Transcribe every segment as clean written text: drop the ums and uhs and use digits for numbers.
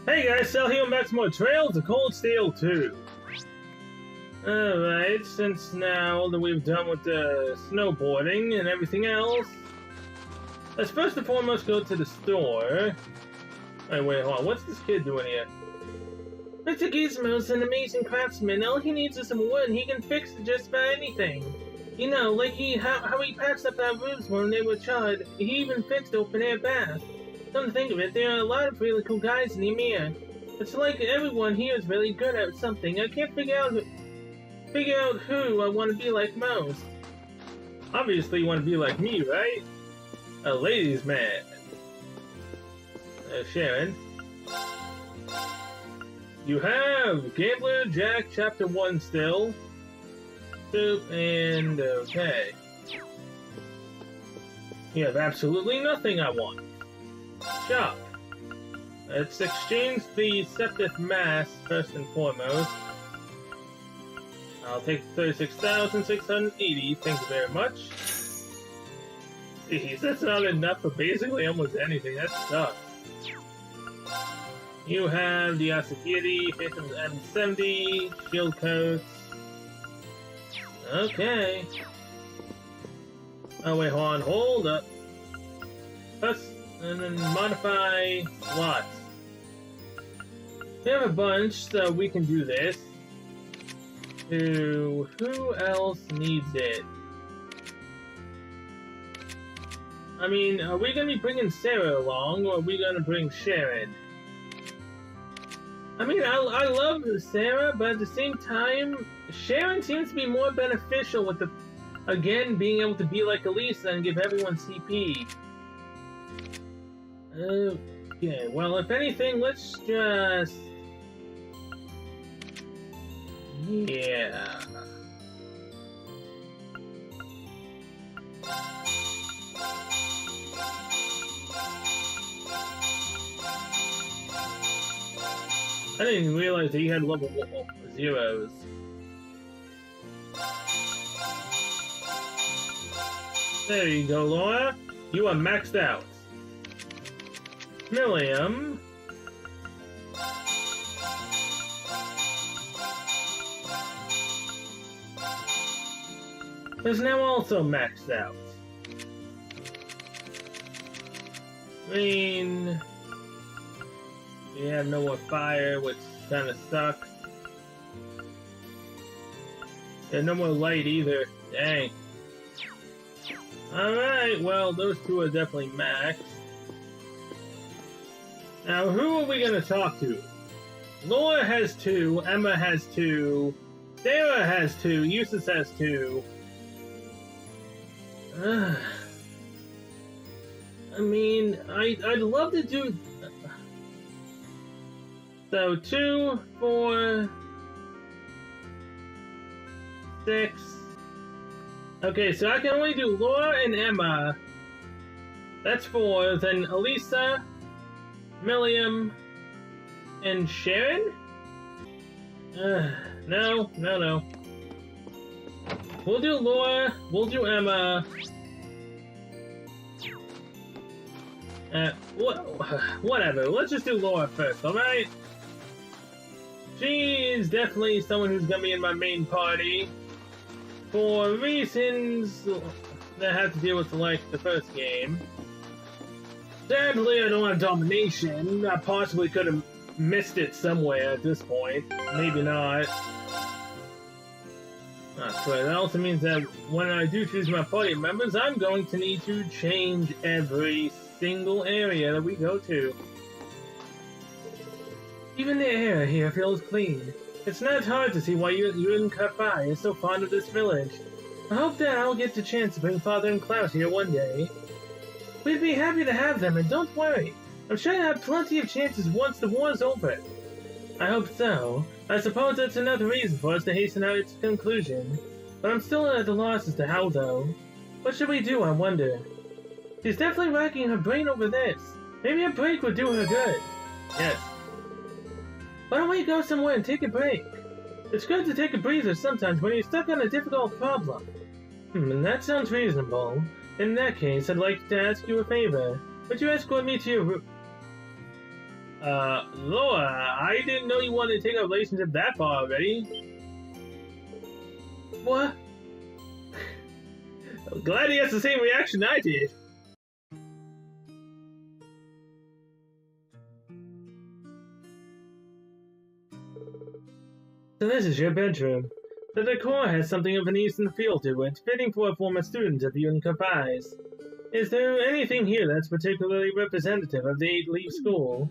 Hey guys, Sal here, and back to more Trails of Cold Steel 2. Alright, since now that we've done with the snowboarding and everything else, let's first and foremost go to the store. Wait, hold on, what's this kid doing here? Mr. Gizmo's an amazing craftsman. All he needs is some wood, and he can fix just about anything. You know, like how he patched up our roofs when they were charred. He even fixed open air baths. Come to think of it, there are a lot of really cool guys in Ymir. It's like everyone here is really good at something. I can't figure out who I want to be like most. Obviously, you want to be like me, right? A ladies' man. Sharon. You have Gambler Jack Chapter 1 still. Soup and okay. You have absolutely nothing I want. Shop. Let's exchange the Septith Mass first and foremost. I'll take 36,680, thank you very much. Jeez, that's not enough for basically almost anything, that sucks. You have the Asakiri, Phantom M70, Shield Coats. Okay. Oh wait, hold up. Plus, and then modify slots. We have a bunch, so we can do this. Who else needs it? I mean, are we gonna be bringing Sarah along, or are we gonna bring Sharon? I mean, I love Sarah, but at the same time, Sharon seems to be more beneficial with the, again, being able to be like Elisa and give everyone CP. Okay, well, if anything, let's just... yeah. I didn't even realize that you had level 0s. There you go, Laura. You are maxed out. Millium. Is now also maxed out. I mean, we have no more fire, which kind of sucks. And no more light either. Dang. Alright, well, those two are definitely maxed. Now, who are we gonna talk to? Laura has 2, Emma has 2, Sarah has 2, Eustace has 2. I mean, I'd love to do... So, 2, 4... 6... Okay, so I can only do Laura and Emma. That's 4. Then Elisa... Milliam and Sharon? No. We'll do Laura, we'll do Emma. Whatever, let's just do Laura first, alright? She's definitely someone who's gonna be in my main party. For reasons that have to deal with, like, the first game. Sadly, I don't have domination. I possibly could have missed it somewhere at this point. Maybe not. But that also means that when I do choose my party members, I'm going to need to change every single area that we go to. Even the air here feels clean. It's not hard to see why you and Kapai are so fond of this village. I hope that I'll get the chance to bring Father and Klaus here one day. We'd be happy to have them, and don't worry. I'm sure to have plenty of chances once the war's over. I hope so. I suppose that's another reason for us to hasten out its conclusion. But I'm still at a loss as to how, though. What should we do, I wonder? She's definitely racking her brain over this. Maybe a break would do her good. Yes. Why don't we go somewhere and take a break? It's good to take a breather sometimes when you're stuck on a difficult problem. That sounds reasonable. In that case, I'd like to ask you a favor. Would you escort me to your room? Laura, I didn't know you wanted to take a relationship that far already. What? I'm glad he has the same reaction I did. So this is your bedroom. The decor has something of an Eastern feel to it, fitting for a former student of Yunkapai's. Is there anything here that's particularly representative of the 8-leaf school?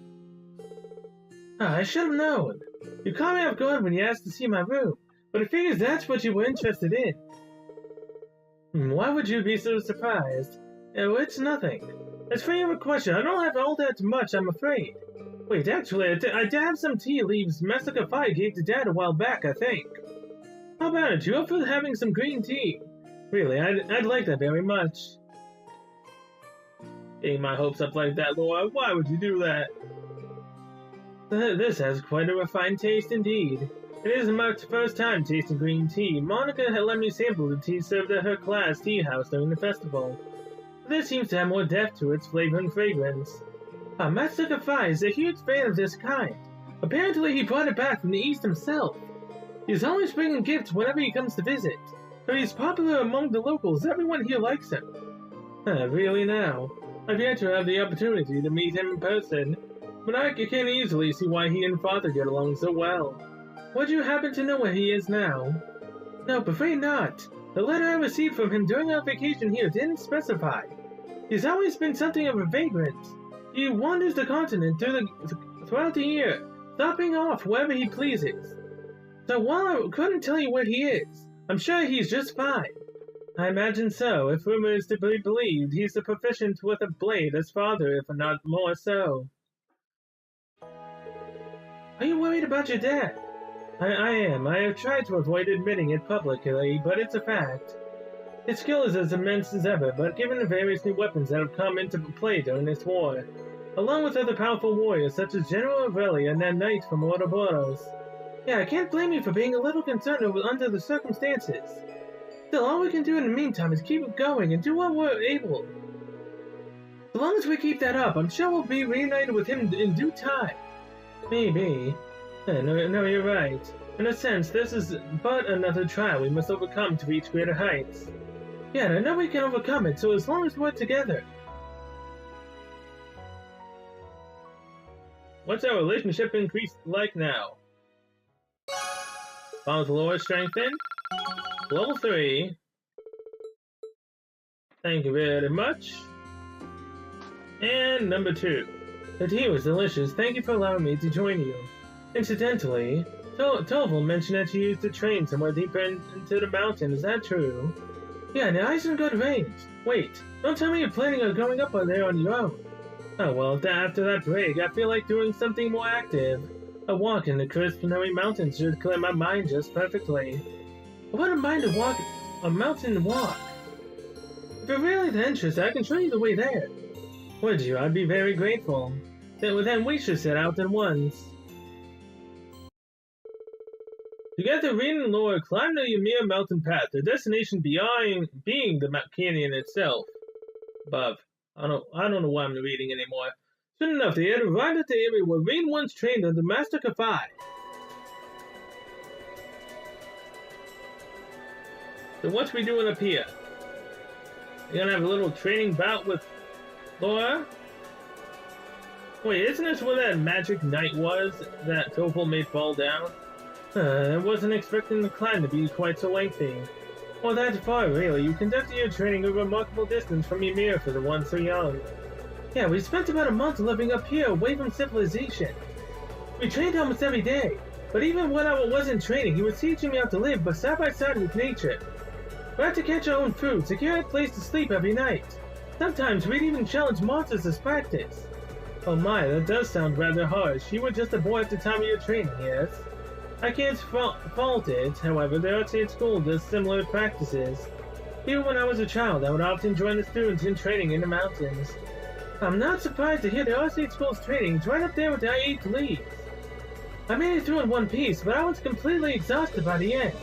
I should have known. You caught me off guard when you asked to see my room, but I figured that's what you were interested in. Why would you be so surprised? Oh, it's nothing. As for your question, I don't have all that much, I'm afraid. Wait, actually, I dabbed some tea leaves Master Fire gave to Dad a while back, I think. How about it? You up for having some green tea? Really, I'd like that very much. Getting my hopes up like that, Laura, why would you do that? This has quite a refined taste indeed. It isn't Mark's first time tasting green tea. Monica had let me sample the tea served at her class tea house during the festival. This seems to have more depth to its flavor and fragrance. Master Kafai is a huge fan of this kind. Apparently he brought it back from the East himself. He's always bringing gifts whenever he comes to visit, so he's popular among the locals. Everyone here likes him. Really now? I've yet to have the opportunity to meet him in person, but I can easily see why he and Father get along so well. Would you happen to know where he is now? Nope, afraid not. The letter I received from him during our vacation here didn't specify. He's always been something of a vagrant. He wanders the continent throughout the year, stopping off wherever he pleases. So while I couldn't tell you where he is, I'm sure he's just fine. I imagine so. If rumor is to be believed, he's as proficient with a blade as Father, if not more so. Are you worried about your dad? I am. I have tried to avoid admitting it publicly, but it's a fact. His skill is as immense as ever, but given the various new weapons that have come into play during this war, along with other powerful warriors such as General Aureli and that knight from Ouroboros. Yeah, I can't blame you for being a little concerned under the circumstances. Still, all we can do in the meantime is keep it going and do what we're able. So long as we keep that up, I'm sure we'll be reunited with him in due time. Maybe. No, you're right. In a sense, this is but another trial we must overcome to reach greater heights. Yeah, and I know we can overcome it, so as long as we're together. What's our relationship increase like now? Bond with Laura strengthen. Level 3. Thank you very much. And number 2. The tea was delicious. Thank you for allowing me to join you. Incidentally, Toval mentioned that you used to train somewhere deeper into the mountain. Is that true? Yeah, now he's in good range. Wait, don't tell me you're planning on going up there on your own. Oh well, after that break, I feel like doing something more active. A walk in the crisp snowy mountains should clear my mind just perfectly. I wouldn't mind a mountain walk. If you're really interested, I can show you the way there. Would you? I'd be very grateful. Then we should set out at once. Together, Rin and Laura climbed the Ymir mountain path, their destination being the canyon itself. Above. I don't know why I'm reading anymore. Soon enough, they had arrived at the area where Rin once trained under Master Kafai. So what's we doing up here? You're gonna have a little training bout with Laura? Wait, isn't this where that magic knight was that Topol made fall down? I wasn't expecting the climb to be quite so lengthy. Well, that's far, really. You conducted your training a remarkable distance from Ymir for the one so young. Yeah, we spent about a month living up here, away from civilization. We trained almost every day, but even when I wasn't training, he was teaching me how to live, but side by side with nature. We had to catch our own food, secure a place to sleep every night. Sometimes we'd even challenge monsters as practice. Oh my, that does sound rather harsh. You were just a boy at the time of your training, yes? I can't fault it, however, the Artside School does similar practices. Even when I was a child, I would often join the students in training in the mountains. I'm not surprised to hear the Artside School's training is right up there with the 8 leagues. I made it through in one piece, but I was completely exhausted by the end.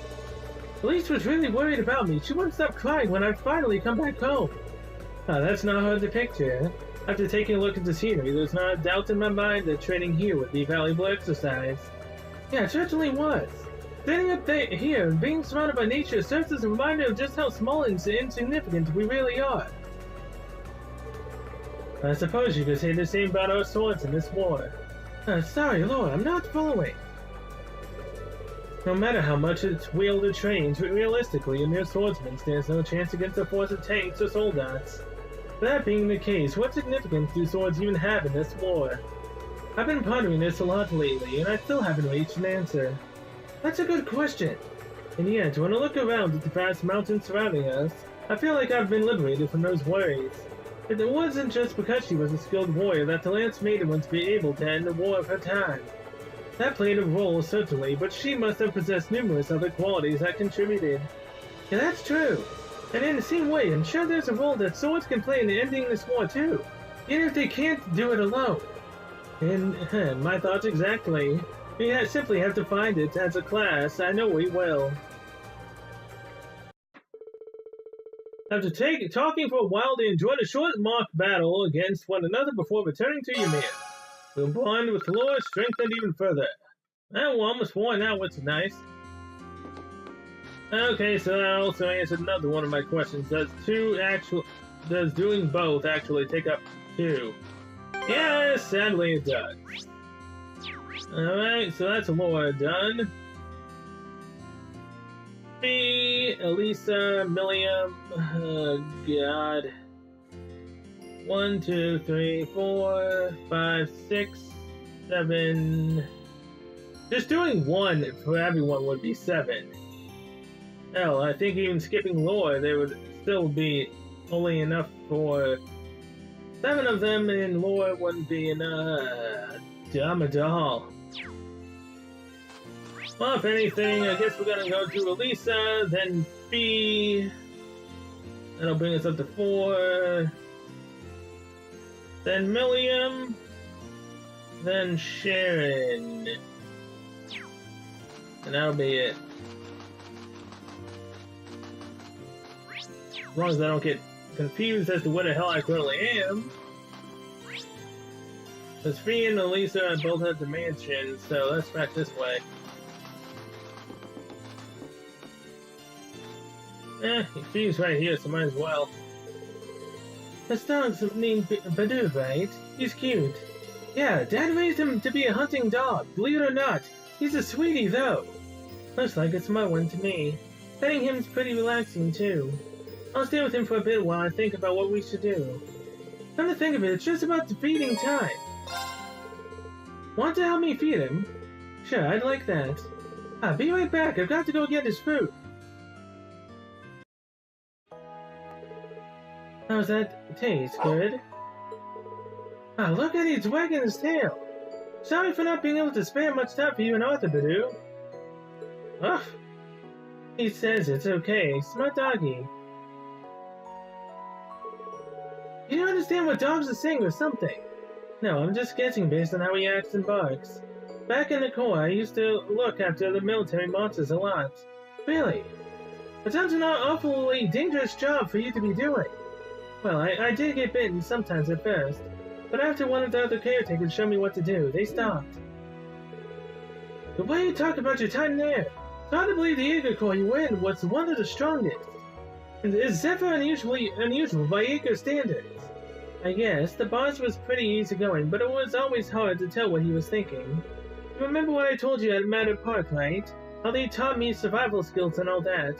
Elise was really worried about me. She wouldn't stop crying when I finally come back home. That's not hard to picture. After taking a look at the scenery, there's not a doubt in my mind that training here would be valuable exercise. Yeah, it certainly was. Standing up here and being surrounded by nature serves as a reminder of just how small and insignificant we really are. I suppose you could say the same about our swords in this war. Sorry, Lord, I'm not following. No matter how much it's wielded or trained, realistically, a mere swordsman stands no chance against a force of tanks or soldats. That being the case, what significance do swords even have in this war? I've been pondering this a lot lately, and I still haven't reached an answer. That's a good question. And yet, when I look around at the vast mountains surrounding us, I feel like I've been liberated from those worries. It wasn't just because she was a skilled warrior that the Lance Maiden was to be able to end the war of her time. That played a role, certainly, but she must have possessed numerous other qualities that contributed. Yeah, that's true. And in the same way, I'm sure there's a role that swords can play in ending this war too, even if they can't do it alone. And my thoughts exactly. We simply have to find it as a class. I know we will. After talking for a while, they enjoyed a short mock battle against one another before returning to Ymir. We'll bond with lore strengthened even further. We're almost worn out, which is nice. Okay, so that also answered another one of my questions. Does doing both actually take up 2? Yes, sadly it does. Alright, so that's lore done. Me, Elisa, Milliam, oh god. 1, 2, 3, 4, 5, 6, 7. Just doing 1 for everyone would be 7. Hell, I think even skipping lore, there would still be only enough for 7 of them, and lore wouldn't be enough. Dumb a doll. Well, if anything, I guess we're gonna go to Elisa, then B. That'll bring us up to 4. Then Milliam. Then Sharon. And that'll be it. As long as I don't get confused as to where the hell I currently am. Because Fee and Elisa both have the mansion, so let's back this way. Fee's right here, so might as well. This dog's named Badu, right? He's cute. Yeah, Dad raised him to be a hunting dog, believe it or not. He's a sweetie, though. Looks like a smart one to me. Petting him's pretty relaxing, too. I'll stay with him for a bit while I think about what we should do. Come to think of it, it's just about the feeding time. Want to help me feed him? Sure, I'd like that. Be right back, I've got to go get his food. How's that taste? Good? Look at he's wagging his tail. Sorry for not being able to spare much time for you and Arthur, Badu. Ugh. He says it's okay. Smart doggy. You don't understand what dogs are saying or something. No, I'm just guessing based on how he acts and barks. Back in the Corps, I used to look after the military monsters a lot. Really? It sounds an awfully dangerous job for you to be doing. Well, I did get bitten sometimes at first, but after one of the other caretakers showed me what to do, they stopped. The way you talk about your time there, it's hard to believe the Eager Corps you were in was one of the strongest. And it's ever unusual by Eager standards. I guess the boss was pretty easygoing, but it was always hard to tell what he was thinking. You remember what I told you at Matter Park, right? How they taught me survival skills and all that.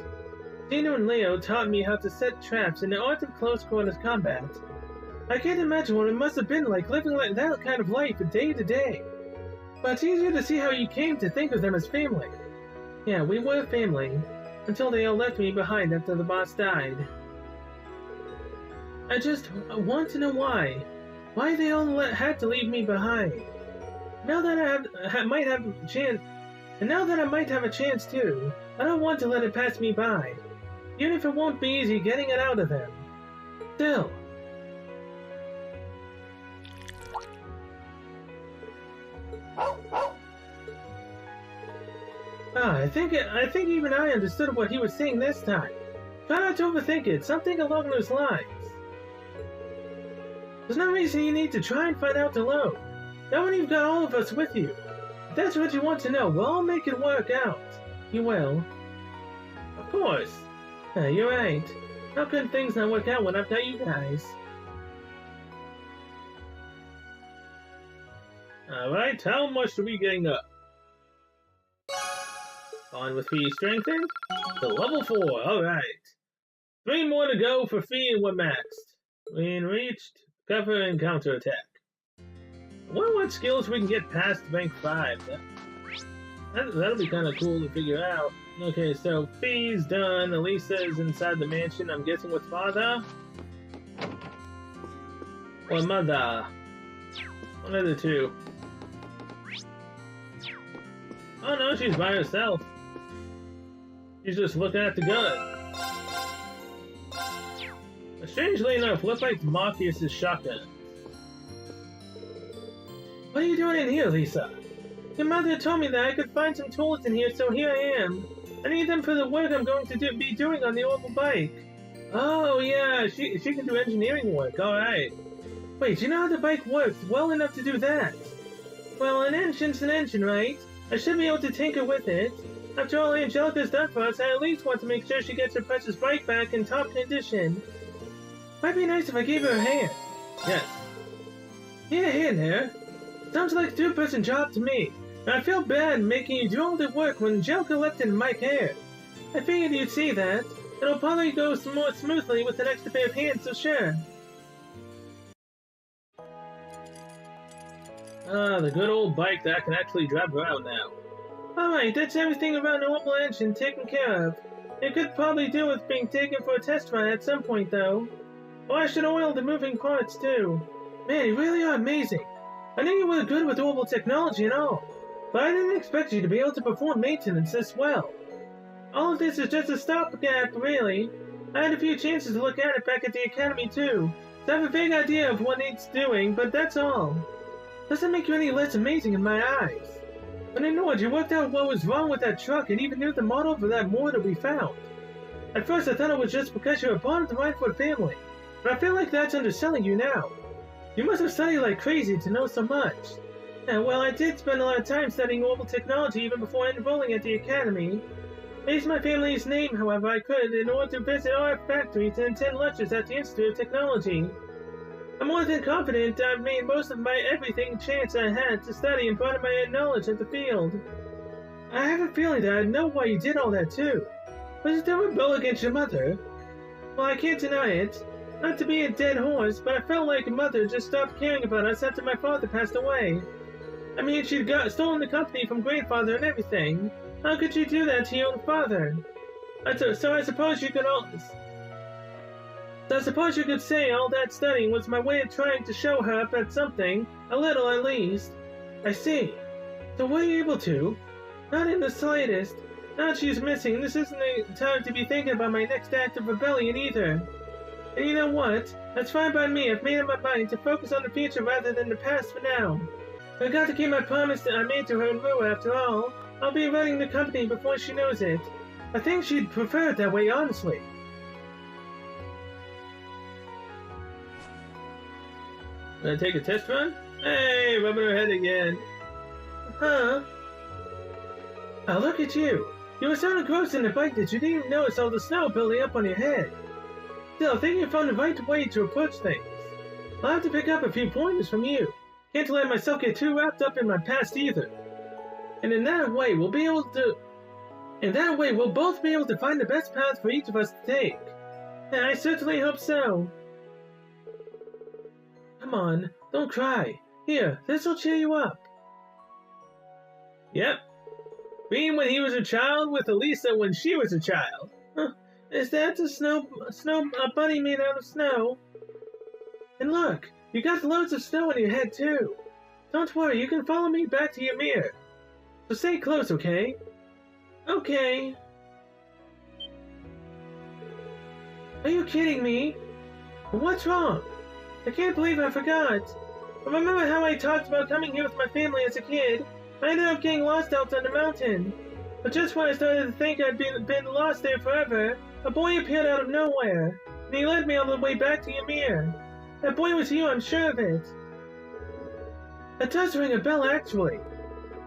Dino and Leo taught me how to set traps and the art of close quarters combat. I can't imagine what it must have been like living that kind of life day to day. But it's easier to see how you came to think of them as family. Yeah, we were family, until they all left me behind after the boss died. I just want to know why. Why they all had to leave me behind. Now that I might have a chance, and now that I might have a chance too, I don't want to let it pass me by. Even if it won't be easy getting it out of them. Still. I think even I understood what he was saying this time. Try not to overthink it, something along those lines. There's no reason you need to try and find out alone. Not when you've got all of us with you. If that's what you want to know, we'll all make it work out. You will. Of course. You're right. How could things not work out when I've got you guys? Alright, how much are we getting up? On with Fee strengthened to level 4, alright. 3 more to go for Fee and we're maxed. When reached, cover and counterattack. I wonder what skills we can get past rank 5. That'll be kind of cool to figure out. Okay, so Fee's done. Elisa's inside the mansion, I'm guessing with father? Or mother? One of the two. Oh no, she's by herself. She's just looking at the gun. Strangely enough, looks like Marcus's shotgun. What are you doing in here, Lisa? Your mother told me that I could find some tools in here, so here I am. I need them for the work I'm going to be doing on the orbital bike. Oh yeah, she can do engineering work, alright. Wait, you know how the bike works well enough to do that? Well, an engine's an engine, right? I should be able to tinker with it. After all Angelica's done for us, I at least want to make sure she gets her precious bike back in top condition. Might be nice if I gave her a hand. Yes. Need a hand there? Sounds like a two-person job to me. And I feel bad making you do all the work when Angelica left it in my care. I figured you'd see that. It'll probably go more smoothly with an extra pair of hands, so sure. Ah, the good old bike that can actually drive around now. Alright, that's everything around the orbital engine taken care of. It could probably do with being taken for a test run at some point, though. Oh, I should oil the moving parts, too. Man, you really are amazing. I knew you were good with orbital technology and all, but I didn't expect you to be able to perform maintenance this well. All of this is just a stopgap, really. I had a few chances to look at it back at the academy, too, so I have a vague idea of what needs doing, but that's all. Doesn't make you any less amazing in my eyes. But in Nord, you worked out what was wrong with that truck and even knew the model for that mortar we found. At first I thought it was just because you were part of the Rhineford family, but I feel like that's underselling you now. You must have studied like crazy to know so much. And well, I did spend a lot of time studying orbital technology even before enrolling at the academy. I used my family's name, however I could, in order to visit our factories and attend lectures at the Institute of Technology. I'm more than confident I've made most of my everything chance I had to study and broaden my knowledge of the field. I have a feeling that I know why you did all that too. Was it a rebel against your mother? Well, I can't deny it. Not to be a dead horse, but I felt like Mother just stopped caring about us after my father passed away. I mean, she'd stolen the company from Grandfather and everything. How could you do that to your own father? So I suppose you could say all that studying was my way of trying to show her at something, a little at least. I see. So were you able to? Not in the slightest. Now that she's missing, this isn't the time to be thinking about my next act of rebellion either. And you know what? That's fine by me. I've made up my mind to focus on the future rather than the past for now. I've got to keep my promise that I made to her in Rua after all. I'll be running the company before she knows it. I think she'd prefer it that way, honestly. Gonna take a test run? Hey, rubbing her head again. Huh? Oh, look at you. You were so engrossed in the bike that you didn't even notice all the snow building up on your head. Still, I think you found the right way to approach things. I'll have to pick up a few pointers from you. Can't let myself get too wrapped up in my past either. And in that way, we'll both be able to find the best path for each of us to take. And I certainly hope so. Come on, don't cry. Here, this'll cheer you up. Yep. Being when he was a child with Elisa when she was a child. Huh. Is that a bunny made out of snow? And look, you got loads of snow on your head too. Don't worry, you can follow me back to your mirror. So stay close, okay? Okay. Are you kidding me? What's wrong? I can't believe I forgot. Remember how I talked about coming here with my family as a kid? I ended up getting lost out on the mountain. But just when I started to think I'd been lost there forever, a boy appeared out of nowhere, and he led me all the way back to Ymir. That boy was you, I'm sure of it. That does ring a bell, actually.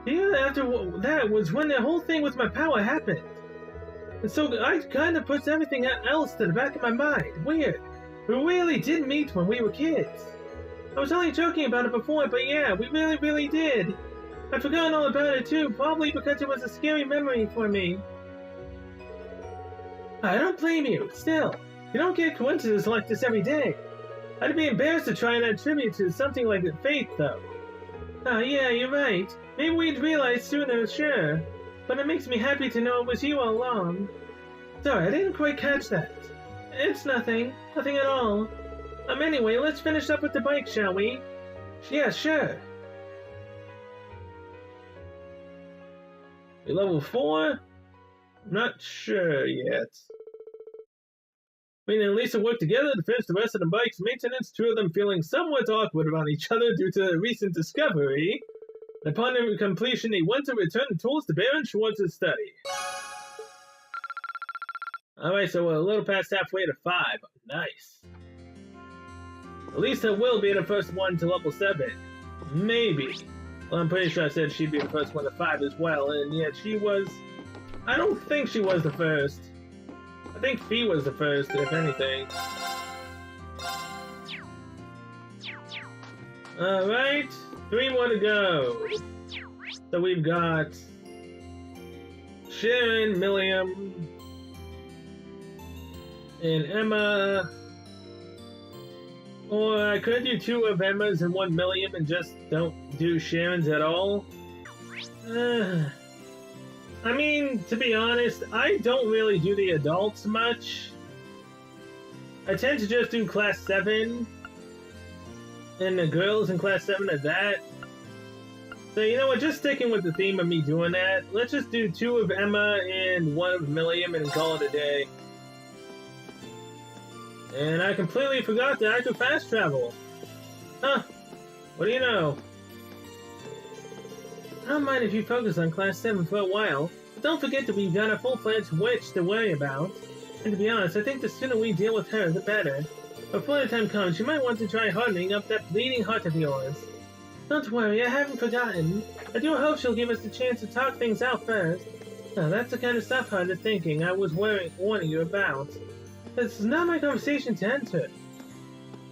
The year after that was when the whole thing with my power happened. And so I kind of puts everything else to the back of my mind. Weird. We really did meet when we were kids. I was only joking about it before, but yeah, we really did. I've forgotten all about it too, probably because it was a scary memory for me. I don't blame you. Still, you don't get coincidences like this every day. I'd be embarrassed to try and attribute to something like fate, though. Yeah, you're right. Maybe we'd realize sooner, sure. But it makes me happy to know it was you all along. Sorry, I didn't quite catch that. It's nothing. Nothing at all. Anyway, let's finish up with the bike, shall we? Yeah, sure. Level 4? Not sure yet. Me and Lisa worked together to finish the rest of the bike's maintenance, two of them feeling somewhat awkward about each other due to the recent discovery. Upon their completion, they went to return the tools to Baron Schwartz's study. Alright, so we're a little past halfway to 5. Nice. Lisa will be the first one to level 7. Maybe. Well, I'm pretty sure I said she'd be the first one to 5 as well, and yet she was... I don't think she was the first. I think Fee was the first, if anything. Alright, 3 more to go. So we've got Sharon, Milliam, and Emma. Or I could do 2 of Emma's and 1 Milliam and just don't do Sharon's at all. I mean, to be honest, I don't really do the adults much. I tend to just do class 7. And the girls in class 7 are that. So you know what, just sticking with the theme of me doing that, let's just do 2 of Emma and 1 of Milliam and call it a day. And I completely forgot that I could fast travel. Huh, what do you know? I don't mind if you focus on class 7 for a while, but don't forget that we've got a full-fledged witch to worry about. And to be honest, I think the sooner we deal with her, the better. Before the time comes, you might want to try hardening up that bleeding heart of yours. Don't worry, I haven't forgotten. I do hope she'll give us the chance to talk things out first. Now, that's the kind of stuff I'm thinking I was warning you about. This is not my conversation to enter.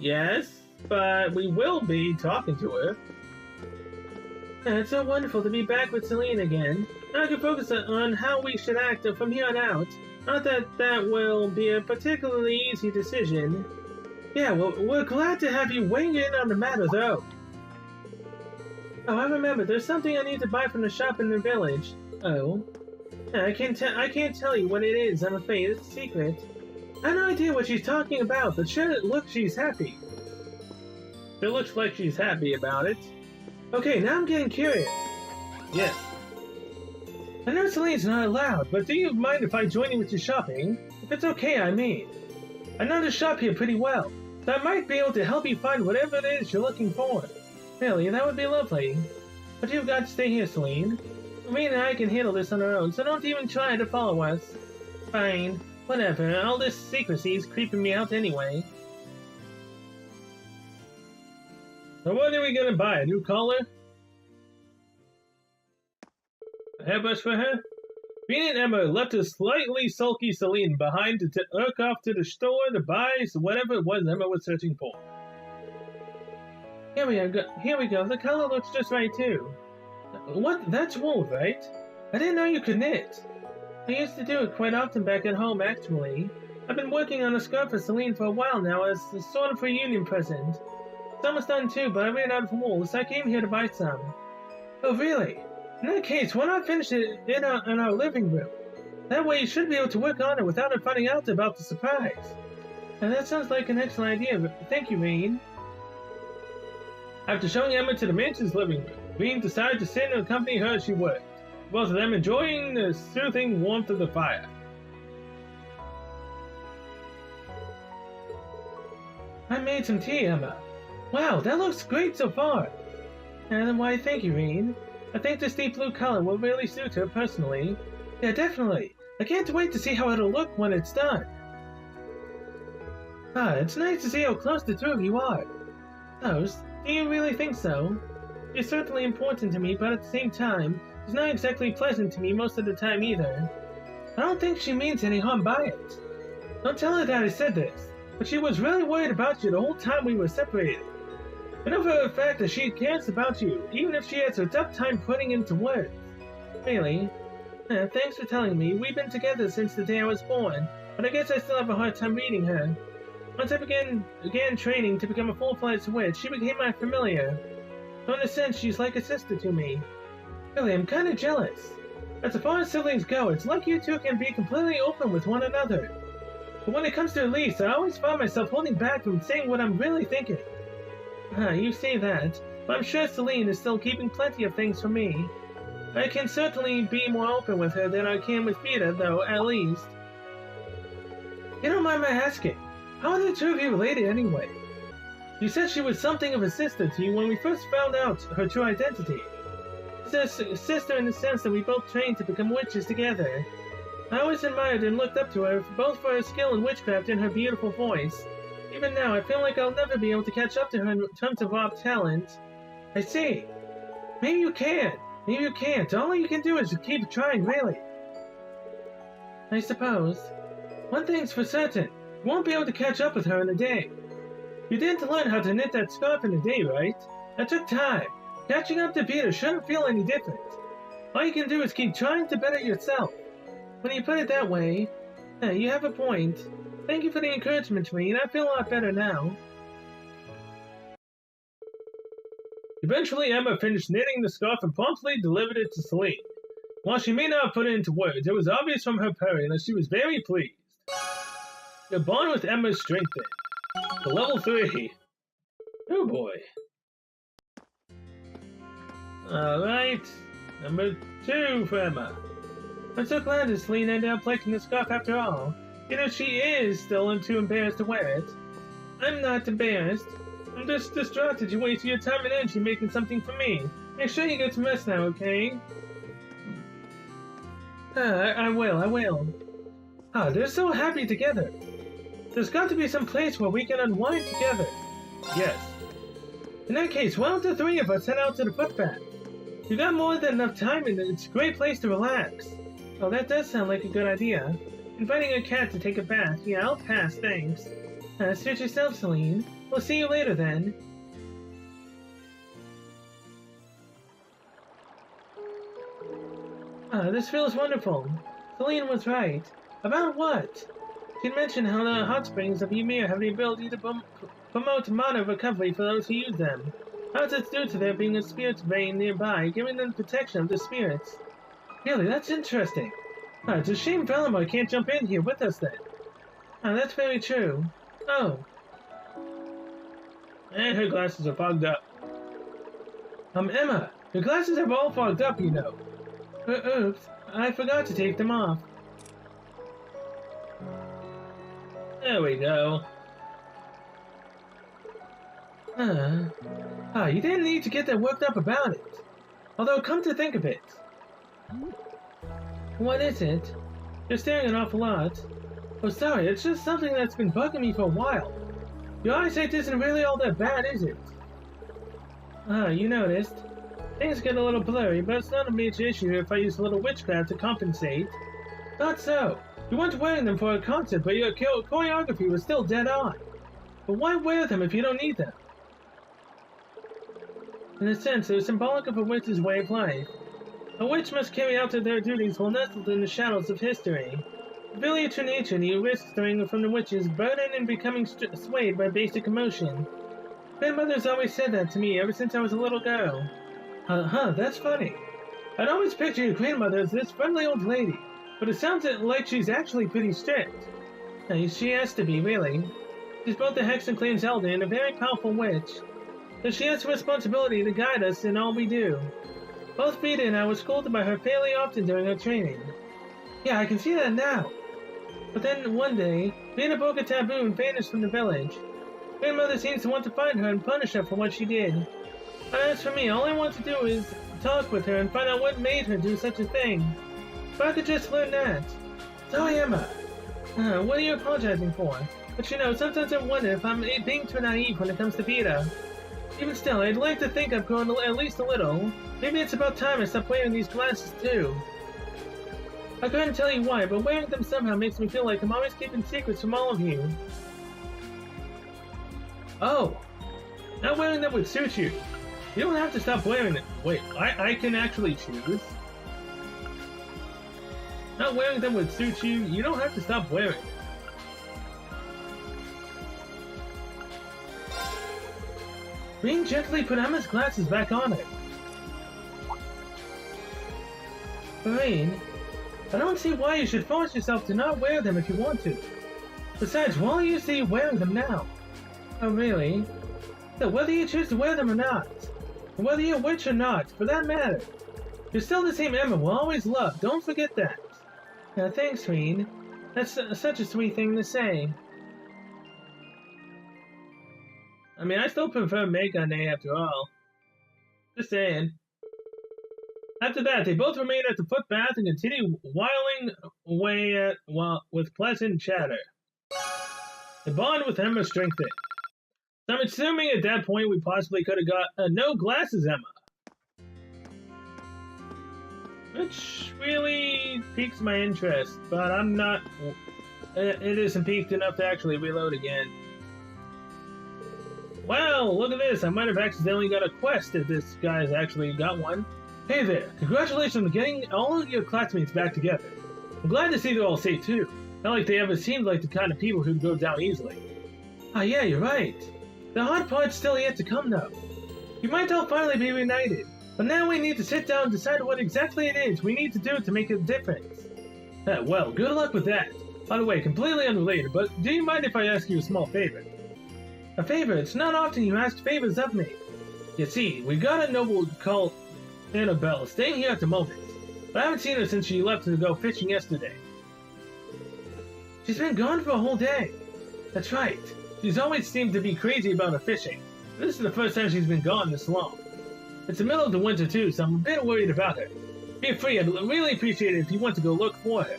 Yes, but we will be talking to her. It's so wonderful to be back with Celine again. Now I can focus on how we should act from here on out. Not that that will be a particularly easy decision. Yeah, well, we're glad to have you weighing in on the matter, though. Oh, I remember. There's something I need to buy from the shop in the village. Oh? I can't tell you what it is, I'm afraid. It's a secret. I have no idea what she's talking about, but sure, it looks she's happy. It looks like she's happy about it. Okay, now I'm getting curious. Yes. I know Celine's not allowed, but do you mind if I join you with your shopping? If it's okay, I mean. I know the shop here pretty well, so I might be able to help you find whatever it is you're looking for. Really, that would be lovely. But you've got to stay here, Celine. Me and I can handle this on our own, so don't even try to follow us. Fine. Whatever, all this secrecy is creeping me out anyway. So what are we gonna buy, a new collar? A hairbrush for her? Bean and Emma left a slightly sulky Celine behind to irk off to the store to buy whatever it was Emma was searching for. Here we go, the color looks just right too. What? That's wool, right? I didn't know you could knit. I used to do it quite often back at home, actually. I've been working on a scarf for Celine for a while now as a sort of reunion present. It's almost done too, but I ran out of wool, so I came here to buy some. Oh, really? In that case, why not finish it in our living room? That way you should be able to work on it without her finding out about the surprise. Now that sounds like an excellent idea, thank you, Bean. After showing Emma to the mansion's living room, Bean decided to sit and accompany her as she worked, both of them enjoying the soothing warmth of the fire. I made some tea, Emma. Wow, that looks great so far. And why, thank you, Bean. I think this deep blue color will really suit her personally. Yeah, definitely. I can't wait to see how it'll look when it's done. It's nice to see how close the two of you are. Close? Do you really think so? She's certainly important to me, but at the same time, she's not exactly pleasant to me most of the time either. I don't think she means any harm by it. Don't tell her that I said this, but she was really worried about you the whole time we were separated. I know for a fact that she cares about you, even if she has a tough time putting it into words. Really? Thanks for telling me. We've been together since the day I was born, but I guess I still have a hard time reading her. Once I began training to become a full-fledged witch, she became my familiar. So in a sense, she's like a sister to me. Really, I'm kind of jealous. As far as siblings go, it's like you two can be completely open with one another. But when it comes to Elise, I always find myself holding back from saying what I'm really thinking. You say that, but I'm sure Celine is still keeping plenty of things from me. I can certainly be more open with her than I can with Vita, though, at least. You don't mind my asking, how are the two of you related anyway? You said she was something of a sister to you when we first found out her true identity. She's a sister in the sense that we both trained to become witches together. I always admired and looked up to her, both for her skill in witchcraft and her beautiful voice. Even now, I feel like I'll never be able to catch up to her in terms of raw talent. I see. Maybe you can. Maybe you can't. All you can do is keep trying, really. I suppose. One thing's for certain. You won't be able to catch up with her in a day. You didn't learn how to knit that scarf in a day, right? That took time. Catching up to Vita shouldn't feel any different. All you can do is keep trying to better yourself. When you put it that way, you have a point. Thank you for the encouragement, Reed. I feel a lot better now. Eventually, Emma finished knitting the scarf and promptly delivered it to Celine. While she may not have put it into words, it was obvious from her purring that she was very pleased. The bond with Emma strengthened. To level 3. Oh boy. Alright, number 2 for Emma. I'm so glad that Celine ended up liking the scarf after all. You know, she is still too embarrassed to wear it. I'm not embarrassed. I'm just distraught that you wasted your time and energy making something for me. Make sure you get some rest now, okay? I will. They're so happy together. There's got to be some place where we can unwind together. Yes. In that case, why don't the three of us head out to the footpath? You got more than enough time and it's a great place to relax. Oh, that does sound like a good idea. Inviting a cat to take a bath. Yeah, I'll pass, thanks. Suit yourself, Celine. We'll see you later, then. This feels wonderful. Celine was right. About what? She'd mentioned how the hot springs of Ymir have the ability to promote mana recovery for those who use them. How it's due to there being a spirit vein nearby, giving them protection of the spirits. Really, that's interesting. It's a shame Valimar can't jump in here with us then. That's very true. Oh. And her glasses are fogged up. Emma, your glasses are all fogged up, you know. Oops, I forgot to take them off. There we go. You didn't need to get that worked up about it. Although, come to think of it. What is it? You're staring an awful lot. Oh, sorry, it's just something that's been bugging me for a while. Your eyesight isn't really all that bad, is it? You noticed. Things get a little blurry, but it's not a major issue if I use a little witchcraft to compensate. Not so. You weren't wearing them for a concert, but your choreography was still dead on. But why wear them if you don't need them? In a sense, they're symbolic of a witch's way of life. A witch must carry out their duties while nestled in the shadows of history. Affiliate to nature, you risk stirring from the witch's burden and becoming swayed by basic emotion. Grandmother's always said that to me ever since I was a little girl. That's funny. I'd always pictured your grandmother as this friendly old lady, but it sounds like she's actually pretty strict. She has to be, really. She's both the Hexen Clan's elder and a very powerful witch. So she has the responsibility to guide us in all we do. Both Vita and I were scolded by her fairly often during our training. Yeah, I can see that now. But then one day, Vita broke a taboo and vanished from the village. Grandmother seems to want to find her and punish her for what she did. And as for me, all I want to do is talk with her and find out what made her do such a thing. If I could just learn that. So Emma, what are you apologizing for? But you know, sometimes I wonder if I'm being too naive when it comes to Vita. Even still, I'd like to think I've grown at least a little. Maybe it's about time I stop wearing these glasses too. I couldn't tell you why, but wearing them somehow makes me feel like I'm always keeping secrets from all of you. Oh, not wearing them would suit you. You don't have to stop wearing them. Wait, I can actually choose? Not wearing them would suit you. You don't have to stop wearing them. Ring gently put Emma's glasses back on it. Marine, I don't see why you should force yourself to not wear them if you want to. Besides, why are you see you wearing them now? Oh really? So whether you choose to wear them or not, or whether you're a witch or not, for that matter, you're still the same Emma we'll always love. Don't forget that. Now, thanks, Reen. That's such a sweet thing to say. I mean, I still prefer Megane after all. Just saying. After that, they both remained at the footbath and continued whiling away with pleasant chatter. The bond with Emma strengthened. So I'm assuming at that point we possibly could have got a no glasses Emma. Which really piques my interest, but I'm not... It isn't piqued enough to actually reload again. Well, look at this. I might have accidentally got a quest if this guy's actually got one. Hey there. Congratulations on getting all of your classmates back together. I'm glad to see they're all safe too. Not like they ever seemed like the kind of people who'd go down easily. Ah, yeah, you're right. The hard part's still yet to come though. You might all finally be reunited. But now we need to sit down and decide what exactly it is we need to do to make a difference. Well, good luck with that. By the way, completely unrelated, but do you mind if I ask you a small favor? A favor? It's not often you ask favors of me. You see, we got a noble called Annabelle staying here at the moment, but I haven't seen her since she left to go fishing yesterday. She's been gone for a whole day. That's right. She's always seemed to be crazy about her fishing. This is the first time she's been gone this long. It's the middle of the winter too, so I'm a bit worried about her. Feel free, I'd really appreciate it if you want to go look for her.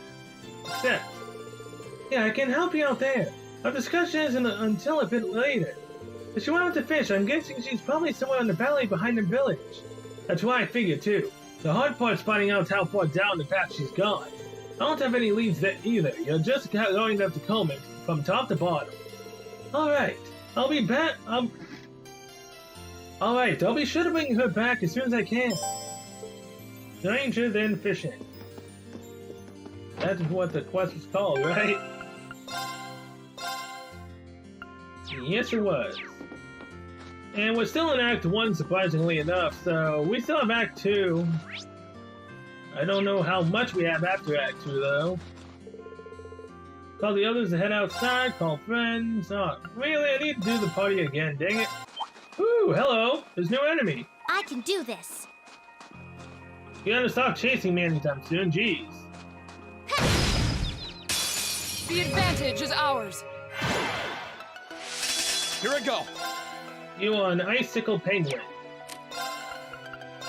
Except, yeah, I can help you out there. Our discussion isn't until a bit later. If she went out to fish, I'm guessing she's probably somewhere in the valley behind the village. That's why I figured too. The hard part's finding out how far down the path she's gone. I don't have any leads there either. You're just going to have to comb it from top to bottom. Alright, I'll be back. Alright, I'll be sure to bring her back as soon as I can. Stranger than fishing. That's what the quest was called, right? Yes, it was. And we're still in Act 1, surprisingly enough, so we still have Act 2. I don't know how much we have after Act 2, though. Call the others to head outside, call friends. Oh, really? I need to do the party again, dang it. Ooh, hello. There's no enemy. I can do this. You gotta stop chasing me anytime soon, jeez. The advantage is ours. Here I go. You are an icicle penguin.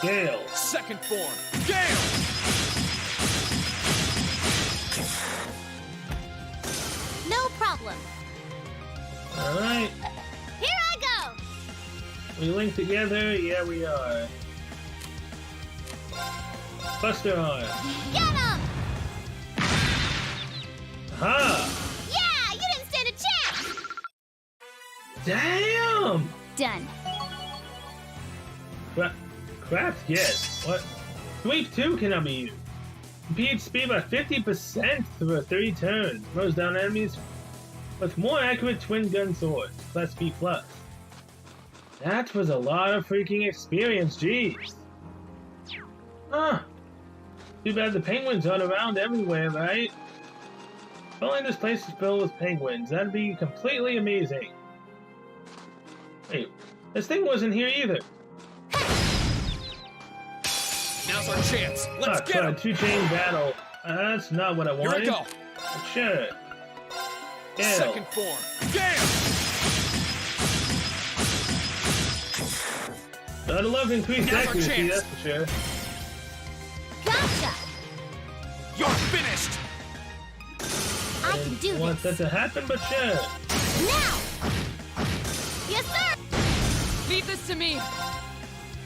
Gale. Second form. Gale! No problem. Alright. Here I go. We link together? Yeah, we are. Buster arm. Get him! Aha! Yeah, you didn't stand a chance. Damn! Done. Craft, yes. What? Sweep 2 cannot be used. Impedes speed by 50% through 3 turns. Throws down enemies with more accurate twin gun swords. Class B+. That was a lot of freaking experience, jeez. Huh. Too bad the penguins aren't around everywhere, right? If only this place was filled with penguins, that'd be completely amazing. Wait, this thing wasn't here either. Now's our chance. Let's get him. 2-chain battle. That's not what I wanted. Here I go. But sure. Gale. Second form. Gale! Gotta love increased Now's our accuracy, chance. that's for sure. Gotcha. You're finished. I can do Want this. that to happen, but sure. Now! Yes, sir! Leave this to me.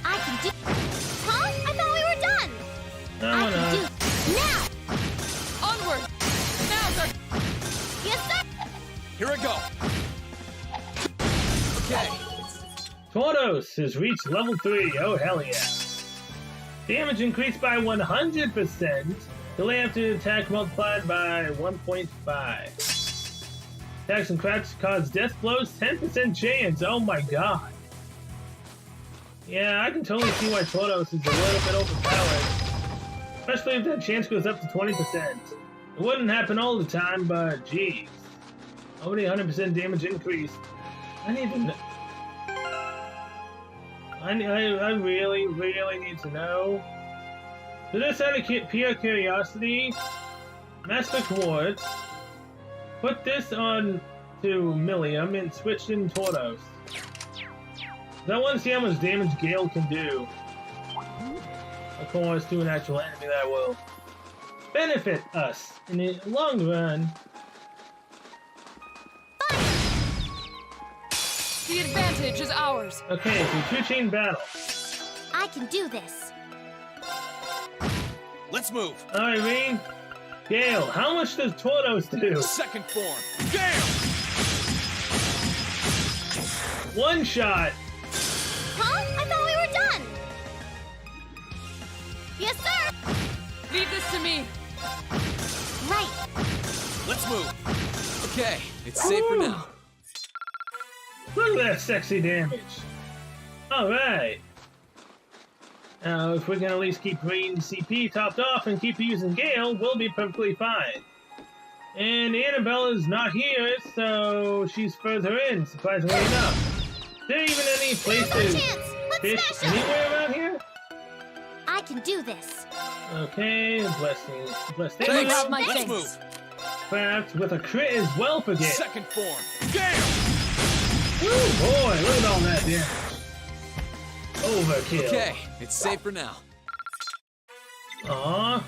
I can do... Huh? I thought we were done! No, I we're can not. do... Now! Onward. Now's our... Yes, sir! Here I go. Okay. Tortos has reached level 3. Oh, hell yeah. Damage increased by 100%. Delay after attack multiplied by 1.5. Attacks and cracks cause death blows 10% chance. Oh my god. Yeah, I can totally see why Tortos is a little bit overpowered. Especially if that chance goes up to 20%. It wouldn't happen all the time, but geez. Already 100% damage increase. I need to know. I really need to know. So this out of pure curiosity, Master Quartz, put this on to Millium and switch in Tortos. I want to see how much damage Gale can do. Of course, to an actual enemy that will benefit us in the long run. The advantage is ours. Okay, so two-chain battle. I can do this. Let's move. Irene, Gale, how much does Tortos do? Second form. Gale! One shot. Huh? I thought we were done! Yes, sir! Leave this to me. Right. Let's move. Okay, it's safe for now. Look at that sexy damage. Alright. Now, if we can at least keep Green CP topped off and keep using Gale, we'll be perfectly fine. And Annabella's not here, so she's further in, surprisingly enough. Is there even any place Now's our to chance! Let's fish smash 'em! anywhere around here? I can do this. Okay, blessing. Blessing. Thanks. Love my Let's things. move. Perhaps with a crit as well for Gale. Second form. Gale! Woo, boy, look at all that damage. Overkill. Okay, it's safe for now. Aww.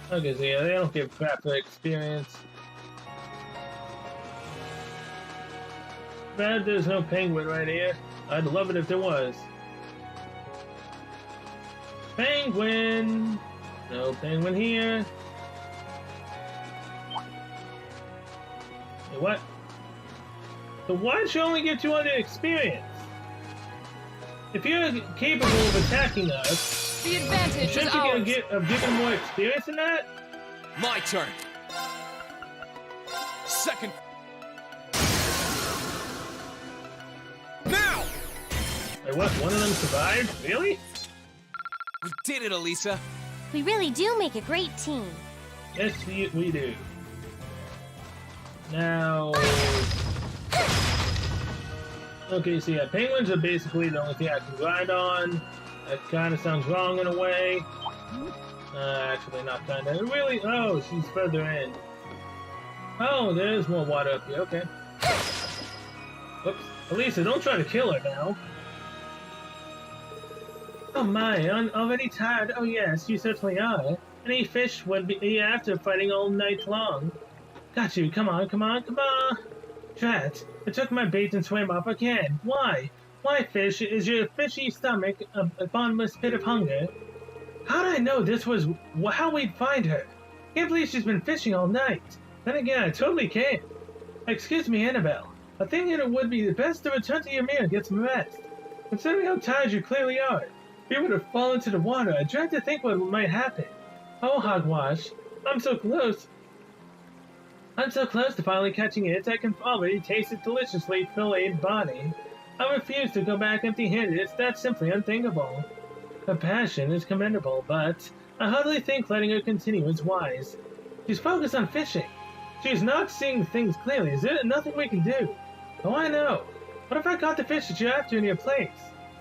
Okay, so yeah, they don't give crap for experience. Bad there's no penguin right here. I'd love it if there was. Penguin! No penguin here. Hey, what? So why'd you only get 200 experience? If you're capable of attacking us, The advantage is shouldn't you ours. have given more experience than that? My turn. Second. Now! Wait, what? One of them survived? Really? We did it, Elisa. We really do make a great team. Yes, we do. Now... Okay, so yeah, penguins are basically the only thing I can grind on. That kind of sounds wrong in a way. Actually, not kind of. Really? Oh, she's further in. Oh, there's more water up here. Okay. Whoops. Elisa, don't try to kill her now. Oh my, already tired? Oh yes, you certainly are. Any fish would be after fighting all night long. Got you, come on, come on, come on! Drat, I took my bait and swam up again. Why? Why, fish, is your fishy stomach a bottomless pit of hunger? How'd I know this was how we'd find her? Can't believe she's been fishing all night. Then again, I totally can. Excuse me, Annabelle. I think it would be best to return to your mirror and get some rest. Considering how tired you clearly are, if you would have fallen into the water, I tried to think what might happen. Oh, hogwash. I'm so close. I'm so close to finally catching it, I can already taste its deliciously filleted body. I refuse to go back empty-handed, that's simply unthinkable. Her passion is commendable, but I hardly think letting her continue is wise. She's focused on fishing. She's not seeing things clearly. Is there nothing we can do? Oh, I know. What if I caught the fish that you're after in your place?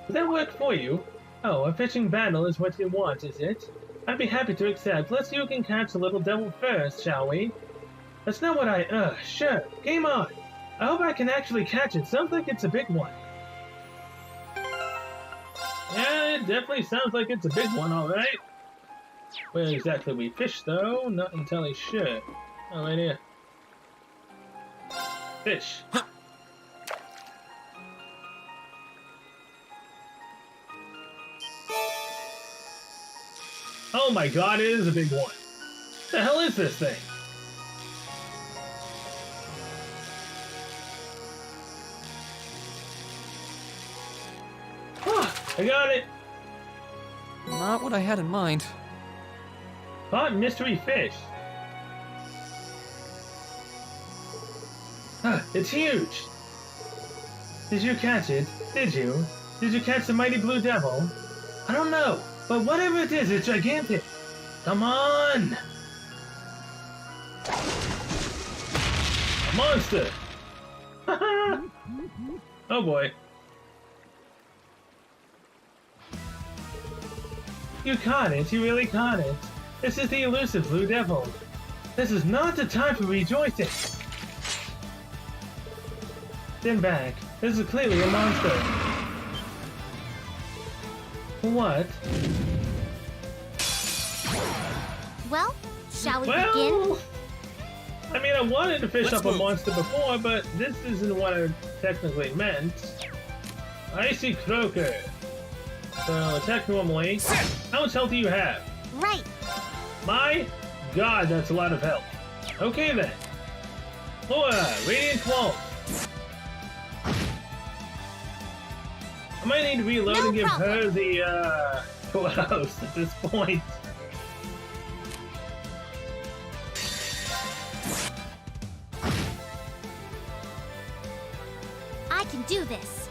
Would that work for you? Oh, a fishing battle is what you want, is it? I'd be happy to accept. Let's see who can catch the little devil first, shall we? That's not what sure. Game on. I hope I can actually catch it. Sounds like it's a big one. Yeah, it definitely sounds like it's a big one, alright. Where exactly we fish, though? Not entirely sure. Oh, right here. Fish. Oh my god, it is a big one. What the hell is this thing? I got it! Not what I had in mind. Caught mystery fish. It's huge! Did you catch it? Did you? Did you catch the mighty blue devil? I don't know, but whatever it is, it's gigantic. Come on! A monster! Oh boy. You caught it, you really caught it. This is the elusive Blue Devil. This is not the time for rejoicing. Stand back. This is clearly a monster. What? Well, shall we Well, begin? I mean, I wanted to fish Let's up a move. monster before, but this isn't what I technically meant. Icy Croaker. So, attack normally. How much health do you have? Right. My god, that's a lot of health. Okay then. Laura, Radiant Wall. I might need to reload No and give problem. her the, close at this point. I can do this.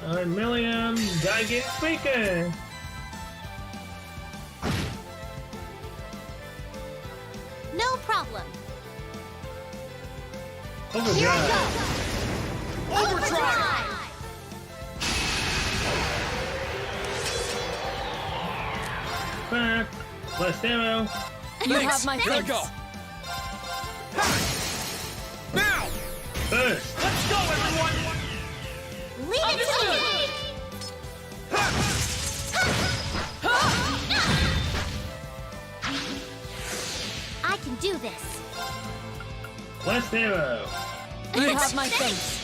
Alright, Milliam, gotta get quicker. No problem. Overdrive. Here I go. Overdrive. Back. Last arrow. You Thanks. have my Here I thanks. go. Now! First. Let's go, everyone! Leave it to me. I can do this. Last arrow. You Thanks. have my thanks.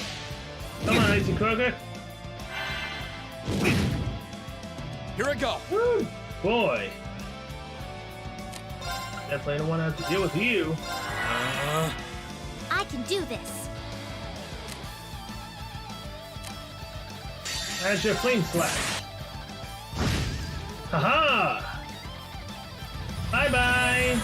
Come on, Icy Croaker. Here I go. Woo! Boy. Definitely don't want to have to deal with you. I can do this. As your flame slash. Haha! Bye-bye!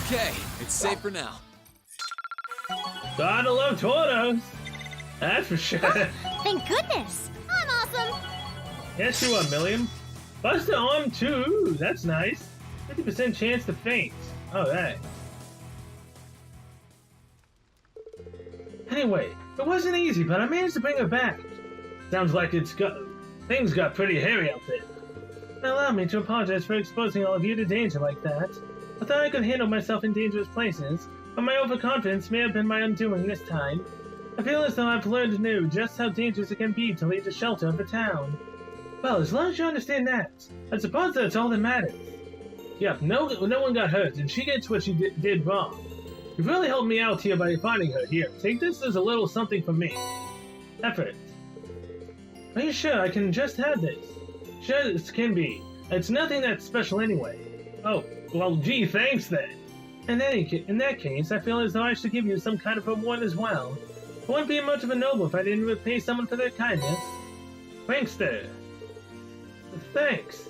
Okay, it's safe for now. Gotta love tortoise! That's for sure. Thank goodness. I'm awesome. Yes, you are, Milliam. Buster arm too. Ooh, that's nice. 50% chance to faint. Alright. Anyway, it wasn't easy, but I managed to bring her back. Sounds like things got pretty hairy out there. Allow me to apologize for exposing all of you to danger like that. I thought I could handle myself in dangerous places, but my overconfidence may have been my undoing this time. I feel as though I've learned anew just how dangerous it can be to leave the shelter of a town. Well, as long as you understand that, I suppose that's all that matters. Yep, no one got hurt, and she gets what she did wrong. You've really helped me out here by finding her. Here, take this as a little something from me. Effort. Are you sure I can just have this? Sure as can be. It's nothing that special anyway. Oh, well, gee, thanks then. In that case, I feel as though I should give you some kind of reward as well. I wouldn't be much of a noble if I didn't repay someone for their kindness. Prankster. Thanks.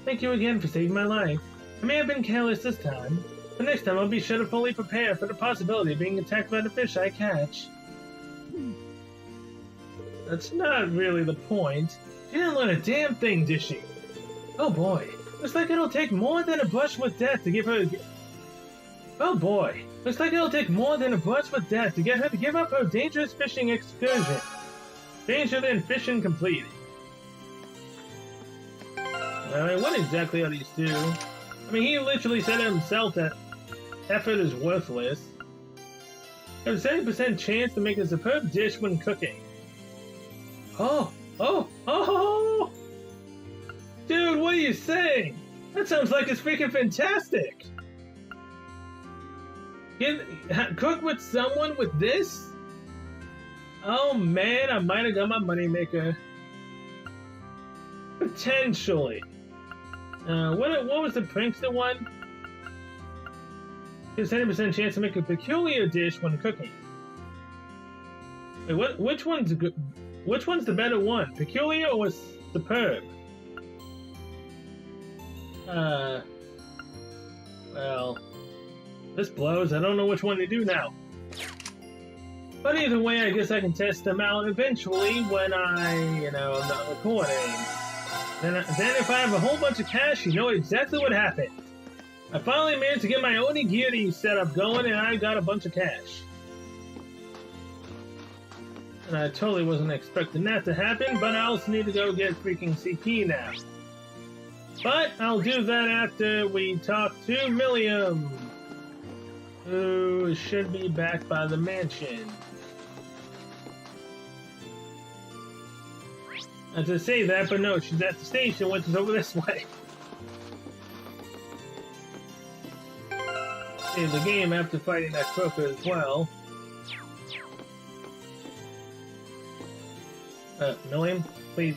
Thank you again for saving my life. I may have been careless this time, but next time I'll be sure to fully prepare for the possibility of being attacked by the fish I catch. That's not really the point. She didn't learn a damn thing, did she? Oh boy. Looks like it'll take more than a brush with death to give her a... Oh boy. Looks like it'll take more than a brush with death to get her to give up her dangerous fishing excursion. Danger then fishing completed. Alright, what exactly are these two? I mean, he literally said himself that effort is worthless. There's a 70% chance to make a superb dish when cooking. Oh! Dude, what are you saying? That sounds like it's freaking fantastic! Cook with someone with this? Oh man, I might have got my moneymaker. Potentially. What was the prankster one? There's 70% chance to make a peculiar dish when cooking. Wait, which one's good? Which one's the better one? Peculiar or superb? Well, this blows. I don't know which one to do now. But either way, I guess I can test them out eventually when I'm not recording. Then if I have a whole bunch of cash, you know exactly what happened. I finally managed to get my onigiri setup going, and I got a bunch of cash. And I totally wasn't expecting that to happen, but I also need to go get freaking CP now. But I'll do that after we talk to Milliam, who should be back by the mansion. I just say that, but no, she's at the station, which is over this way. Save the game after fighting that croaker as well. Milliam, please.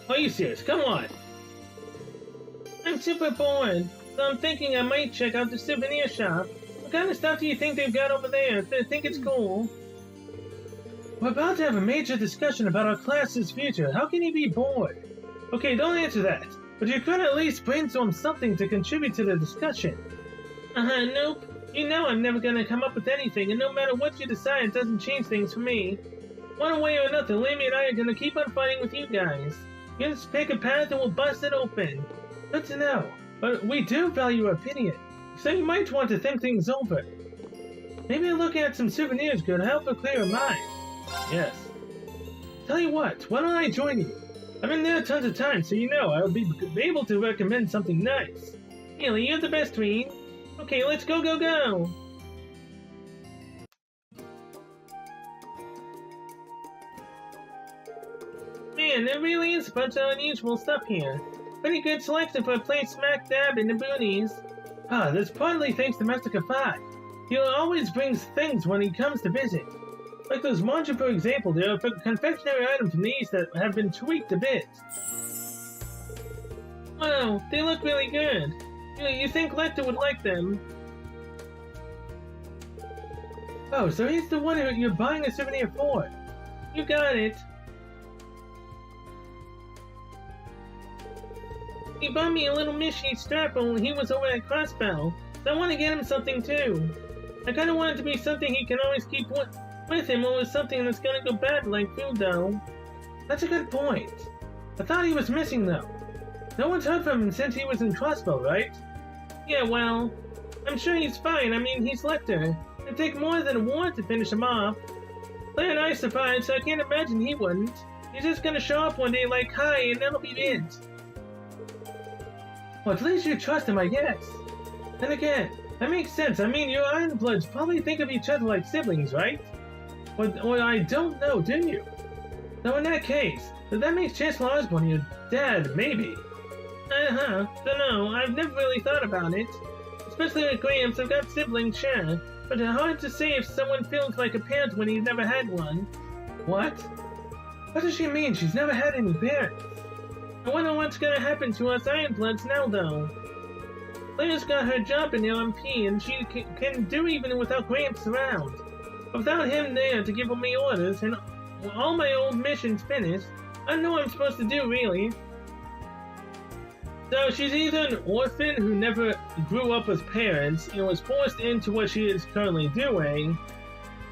Are you serious? Come on! I'm super bored, so I'm thinking I might check out the souvenir shop. What kind of stuff do you think they've got over there? I think it's cool. We're about to have a major discussion about our class's future. How can you be bored? Okay, don't answer that. But you could at least brainstorm something to contribute to the discussion. Nope. You know I'm never gonna come up with anything, and no matter what you decide, it doesn't change things for me. One way or another, Lammy and I are gonna keep on fighting with you guys. You just pick a path and we'll bust it open. Good to know. But we do value your opinion, so you might want to think things over. Maybe looking at some souvenirs could help a clear mind. Yes. Tell you what, why don't I join you? I've been there tons of times, so you know I'll be able to recommend something nice. Really, you're the best, Tween. Okay, let's go, go, go! Man, there really is a bunch of unusual stuff here. Pretty good selection for a place smack dab in the boonies. That's partly thanks to Master Kafai. He always brings things when he comes to visit. Like those mantra, for example, there are confectionery items from these that have been tweaked a bit. Wow, they look really good. You think Lecter would like them? Oh, so he's the one you're buying a souvenir for. You got it. He bought me a little Mishy strap when he was over at Crossbow, so I want to get him something too. I kind of want it to be something he can always keep with him, or something that's gonna go bad like food though. That's a good point. I thought he was missing though. No one's heard from him since he was in Crossbow, right? Yeah, well, I'm sure he's fine. I mean, he's Lecter. It'd take more than a war to finish him off. Claire and I survived, so I can't imagine he wouldn't. He's just gonna show up one day like, hi, and that'll be it. Well, at least you trust him, I guess. Then again, that makes sense. I mean, you Ironbloods probably think of each other like siblings, right? Or I don't know, do you? Now in that case, that makes Chancellor Osborne your dad, maybe. Dunno, I've never really thought about it. Especially with Gramps, I've got siblings, sure. But it's hard to say if someone feels like a parent when he's never had one. What? What does she mean she's never had any parents? I wonder what's gonna happen to us Ironbloods now, though. Claire's got her job in LMP, and she can do even without Gramps around. But without him there to give me orders, and all my old missions finished, I don't know what I'm supposed to do, really. So she's either an orphan who never grew up with parents and was forced into what she is currently doing,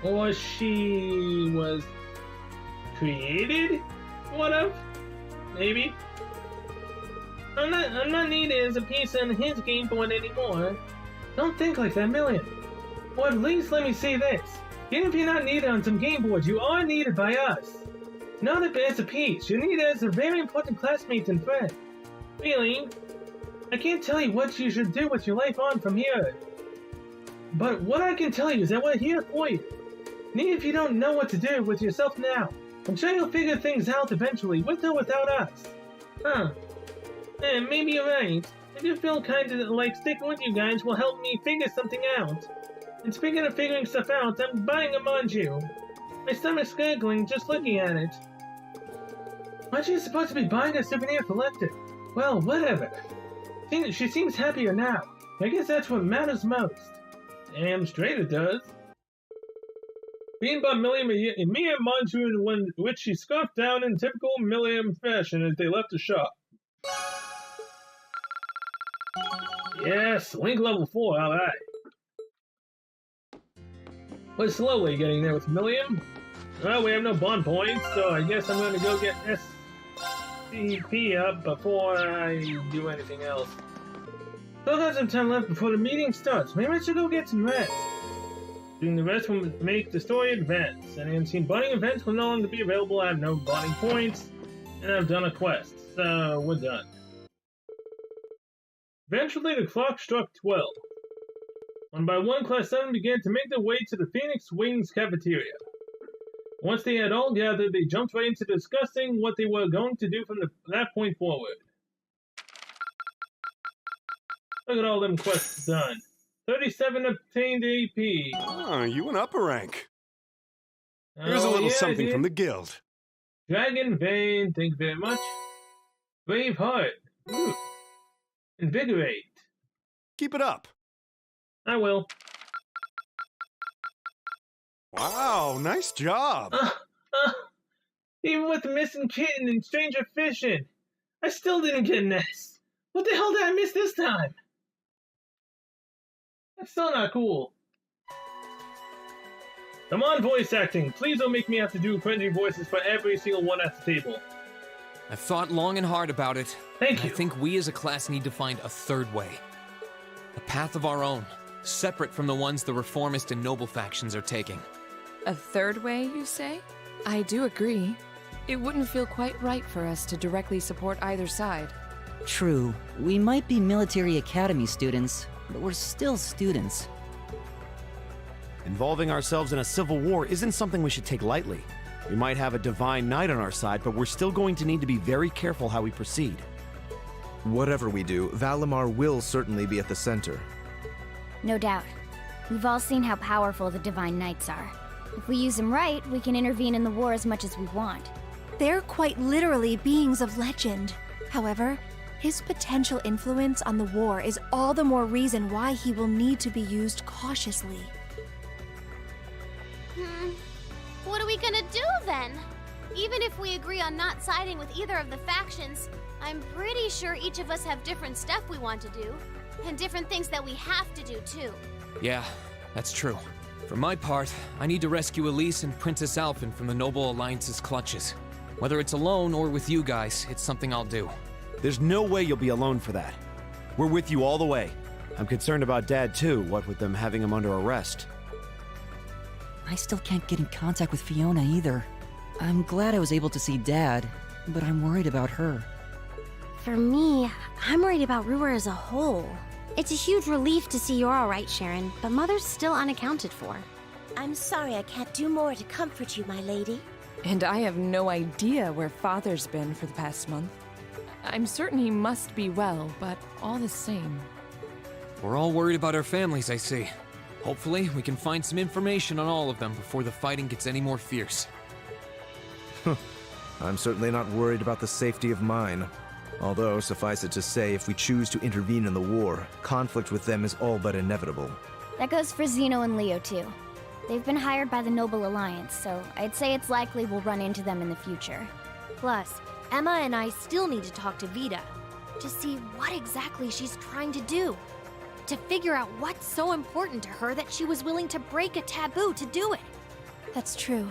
or she was created, what of? Maybe. I'm not needed as a piece on his game board anymore. Don't think like that, Milliam. Or at least let me say this. Even if you're not needed on some game boards, you are needed by us. Not as a piece, you're needed as a very important classmate and friend. Really? I can't tell you what you should do with your life on from here. But what I can tell you is that we're here for you. And even if you don't know what to do with yourself now, I'm sure you'll figure things out eventually, with or without us. Maybe you're right. I do feel kind of like sticking with you guys will help me figure something out. And speaking of figuring stuff out, I'm buying a manju. My stomach's gurgling just looking at it. Aren't you supposed to be buying a souvenir collector? Well, whatever. She seems happier now. I guess that's what matters most. Damn straight it does. Bean bought Milliam a mere manju, which she scoffed down in typical Milliam fashion as they left the shop. Yes, Link level 4, alright. We're slowly getting there with Milliam. Well, we have no bond points, so I guess I'm gonna go get SCP up before I do anything else. Still got some time left before the meeting starts. Maybe I should go get some rest. Doing the rest will make the story advance. And unseen bonding events will no longer be available. I have no bonding points, and I've done a quest, so we're done. Eventually, the clock struck 12. One by one, Class 7 began to make their way to the Phoenix Wings cafeteria. Once they had all gathered, they jumped right into discussing what they were going to do from that point forward. Look at all them quests done. 37 obtained AP. Oh, you went up a rank. Here's a little something from the guild. Dragon Vein, thank you very much. Brave Heart. Ooh. Invigorate. Keep it up. I will. Wow, nice job. Even with the missing kitten and stranger fishing, I still didn't get an S. What the hell did I miss this time? That's still not cool. Come on, voice acting. Please don't make me have to do cringy voices for every single one at the table. I've thought long and hard about it. Thank you. I think we as a class need to find a third way. A path of our own, separate from the ones the reformist and noble factions are taking. A third way, you say? I do agree. It wouldn't feel quite right for us to directly support either side. True. We might be military academy students, but we're still students. Involving ourselves in a civil war isn't something we should take lightly. We might have a divine knight on our side, but we're still going to need to be very careful how we proceed. Whatever we do, Valimar will certainly be at the center. No doubt. We've all seen how powerful the Divine Knights are. If we use them right, we can intervene in the war as much as we want. They're quite literally beings of legend. However, his potential influence on the war is all the more reason why he will need to be used cautiously. What are we gonna do then? Even if we agree on not siding with either of the factions, I'm pretty sure each of us have different stuff we want to do, and different things that we have to do too. Yeah, that's true. For my part, I need to rescue Elise and Princess Alphen from the Noble Alliance's clutches. Whether it's alone or with you guys, it's something I'll do. There's no way you'll be alone for that. We're with you all the way. I'm concerned about Dad too, what with them having him under arrest. I still can't get in contact with Fiona either. I'm glad I was able to see Dad, but I'm worried about her. For me, I'm worried about Ruhr as a whole. It's a huge relief to see you're alright, Sharon, but Mother's still unaccounted for. I'm sorry I can't do more to comfort you, my lady. And I have no idea where Father's been for the past month. I'm certain he must be well, but all the same. We're all worried about our families, I see. Hopefully, we can find some information on all of them before the fighting gets any more fierce. I'm certainly not worried about the safety of mine. Although, suffice it to say, if we choose to intervene in the war, conflict with them is all but inevitable. That goes for Zeno and Leo too. They've been hired by the Noble Alliance, so I'd say it's likely we'll run into them in the future. Plus, Emma and I still need to talk to Vita to see what exactly she's trying to do. To figure out what's so important to her that she was willing to break a taboo to do it. That's true.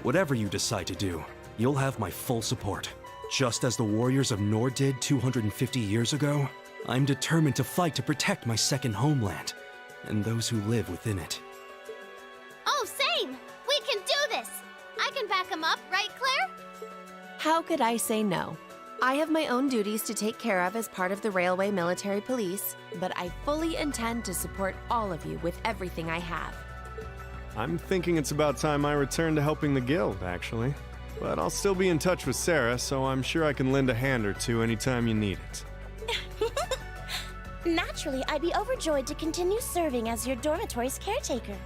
Whatever you decide to do, you'll have my full support. Just as the warriors of Nord did 250 years ago, I'm determined to fight to protect my second homeland, and those who live within it. Oh, same! We can do this! I can back them up, right, Claire? How could I say no? I have my own duties to take care of as part of the Railway Military Police, but I fully intend to support all of you with everything I have. I'm thinking it's about time I return to helping the guild, actually. But I'll still be in touch with Sarah, so I'm sure I can lend a hand or two anytime you need it. Naturally, I'd be overjoyed to continue serving as your dormitory's caretaker.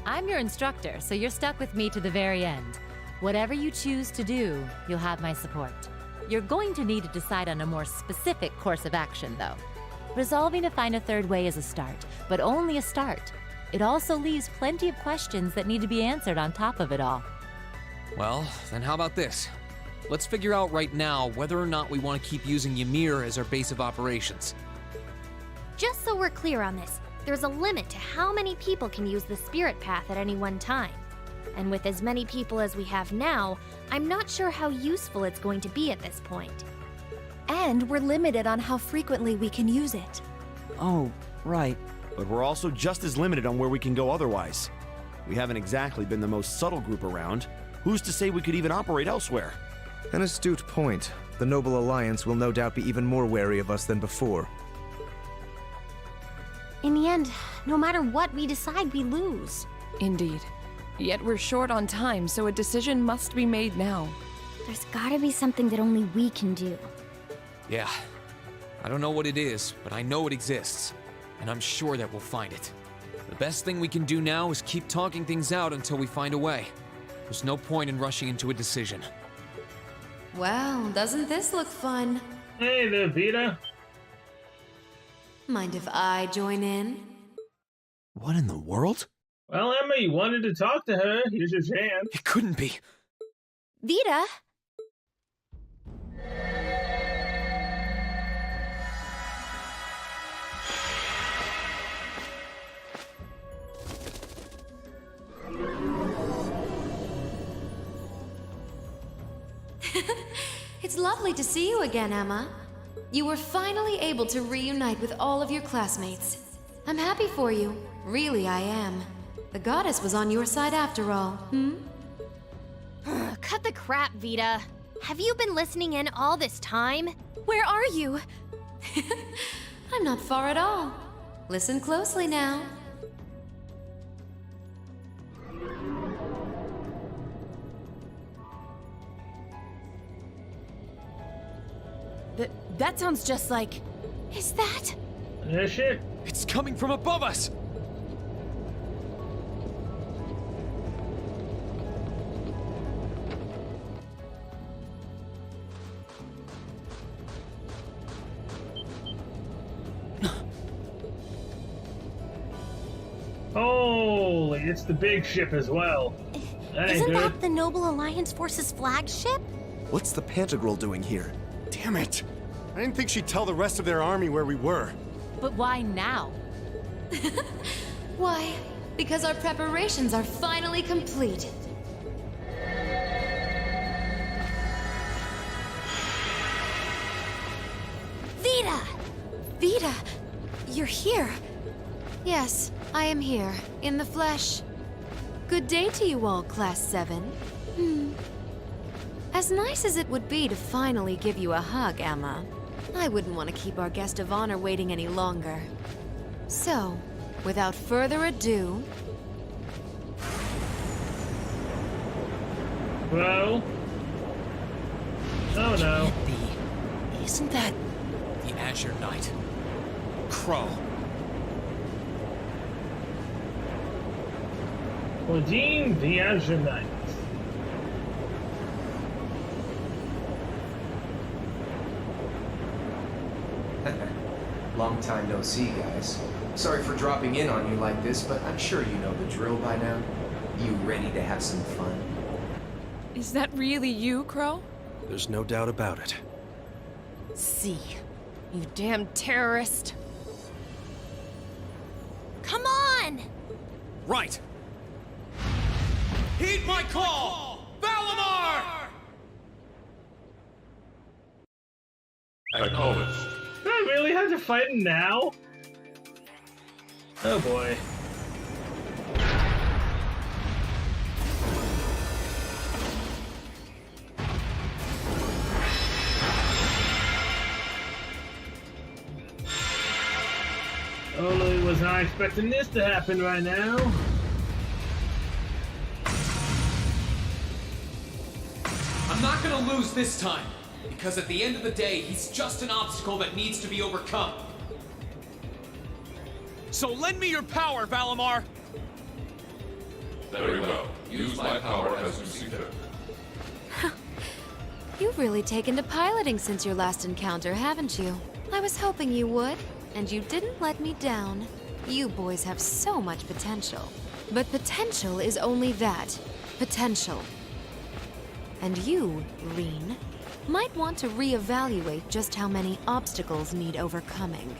I'm your instructor, so you're stuck with me to the very end. Whatever you choose to do, you'll have my support. You're going to need to decide on a more specific course of action, though. Resolving to find a third way is a start, but only a start. It also leaves plenty of questions that need to be answered on top of it all. Well, then how about this? Let's figure out right now whether or not we want to keep using Ymir as our base of operations. Just so we're clear on this, there's a limit to how many people can use the spirit path at any one time. And with as many people as we have now, I'm not sure how useful it's going to be at this point. And we're limited on how frequently we can use it. Oh, right. But we're also just as limited on where we can go otherwise. We haven't exactly been the most subtle group around. Who's to say we could even operate elsewhere? An astute point. The Noble Alliance will no doubt be even more wary of us than before. In the end, no matter what we decide, we lose. Indeed. Yet we're short on time, so a decision must be made now. There's gotta be something that only we can do. Yeah. I don't know what it is, but I know it exists. And I'm sure that we'll find it. The best thing we can do now is keep talking things out until we find a way. There's no point in rushing into a decision. Well, doesn't this look fun? Hey there, Vita. Mind if I join in? What in the world? Well, Emma, you wanted to talk to her. Here's your chance. It couldn't be. Vita! It's lovely to see you again, Emma. You were finally able to reunite with all of your classmates. I'm happy for you. Really, I am. The goddess was on your side after all, Cut the crap, Vita. Have you been listening in all this time? Where are you? I'm not far at all. Listen closely now. That sounds just like... Is that? Shit. It's coming from above us! Holy, it's the big ship as well. That ain't Isn't good. that the Noble Alliance Force's flagship? What's the Pantagruel doing here? Damn it! I didn't think she'd tell the rest of their army where we were. But why now? Why? Because our preparations are finally complete. Vita! Vita! You're here. Yes, I am here, in the flesh. Good day to you all, Class 7. As nice as it would be to finally give you a hug, Emma, I wouldn't want to keep our guest of honor waiting any longer. So, without further ado... Bro? Oh no. Can't be. Isn't that... The Azure Knight. Crow. Claudine the Azure Knight. Long time no see, guys. Sorry for dropping in on you like this, but I'm sure you know the drill by now. You ready to have some fun? Is that really you, Crow? There's no doubt about it. See. You damn terrorist. Come on! Right! Heed my call! Valimar! Acknowledged. Do I really have to fight him now? Oh boy. Totally was not expecting this to happen right now. I'm not gonna lose this time, because at the end of the day, he's just an obstacle that needs to be overcome. So lend me your power, Valimar! Very well. Use my power as you see fit. You've really taken to piloting since your last encounter, haven't you? I was hoping you would, and you didn't let me down. You boys have so much potential. But potential is only that. Potential. And you, Reen, might want to reevaluate just how many obstacles need overcoming.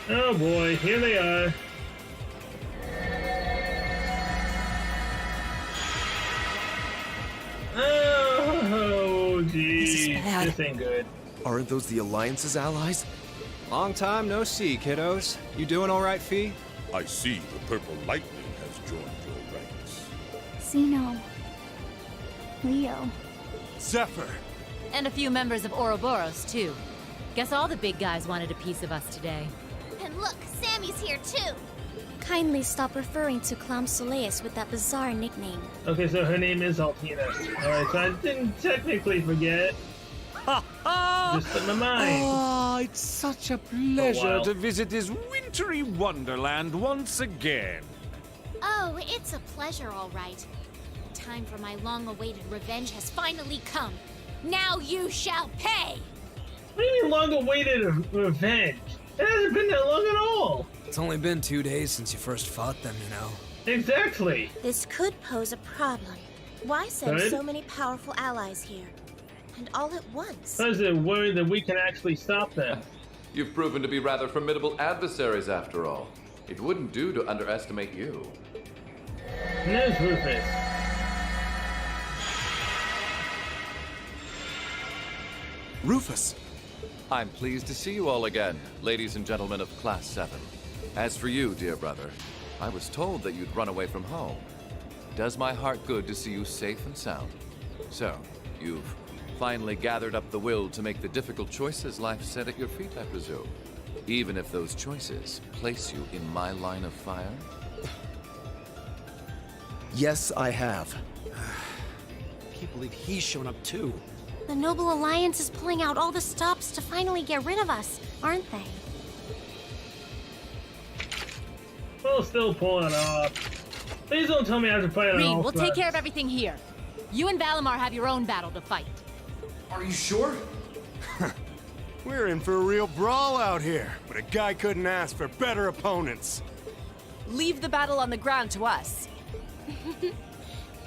Oh boy, here they are. Oh, geez. This ain't good. Aren't those the Alliance's allies? Long time no see, kiddos. You doing all right, Fee? I see the Purple Lightning has joined your ranks. Xeno. Leo. Zephyr. And a few members of Ouroboros, too. Guess all the big guys wanted a piece of us today. And look, Sammy's here too. Kindly stop referring to Clam Soleus with that bizarre nickname. Okay, so her name is Altina. Alright, so I didn't technically forget. Just in my mind. Ah, it's such a pleasure wow. to visit this wintry wonderland once again. Oh, it's a pleasure, all right. The time for my long-awaited revenge has finally come. Now you shall pay! What do you mean long-awaited revenge? It hasn't been that long at all. It's only been 2 days since you first fought them, you know. Exactly. This could pose a problem. Why send Good. so many powerful allies here? And all at once? Because they're worried that we can actually stop them. You've proven to be rather formidable adversaries after all. It wouldn't do to underestimate you. And there's Rufus. Rufus! I'm pleased to see you all again, ladies and gentlemen of Class 7. As for you, dear brother, I was told that you'd run away from home. It does my heart good to see you safe and sound. So, you've finally gathered up the will to make the difficult choices life set at your feet, I presume. Even if those choices place you in my line of fire? Yes, I have. Can't believe he's shown up too. The Noble Alliance is pulling out all the stops to finally get rid of us, aren't they? We'll still pull it off. Please don't tell me I have to fight it Reen, all. we'll take care of everything here. You and Valimar have your own battle to fight. Are you sure? We're in for a real brawl out here, but a guy couldn't ask for better opponents. Leave the battle on the ground to us.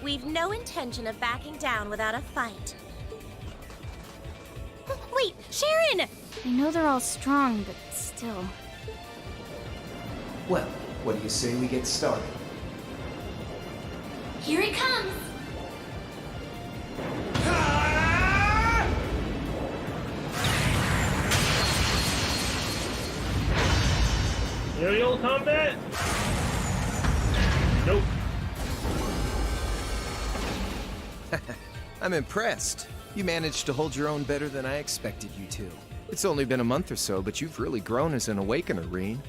We've no intention of backing down without a fight. Wait, Sharon! I know they're all strong, but still. Well, what do you say we get started? Here it comes! Aerial combat? Nope. I'm impressed. You managed to hold your own better than I expected you to. It's only been a month or so, but you've really grown as an Awakener, Reen.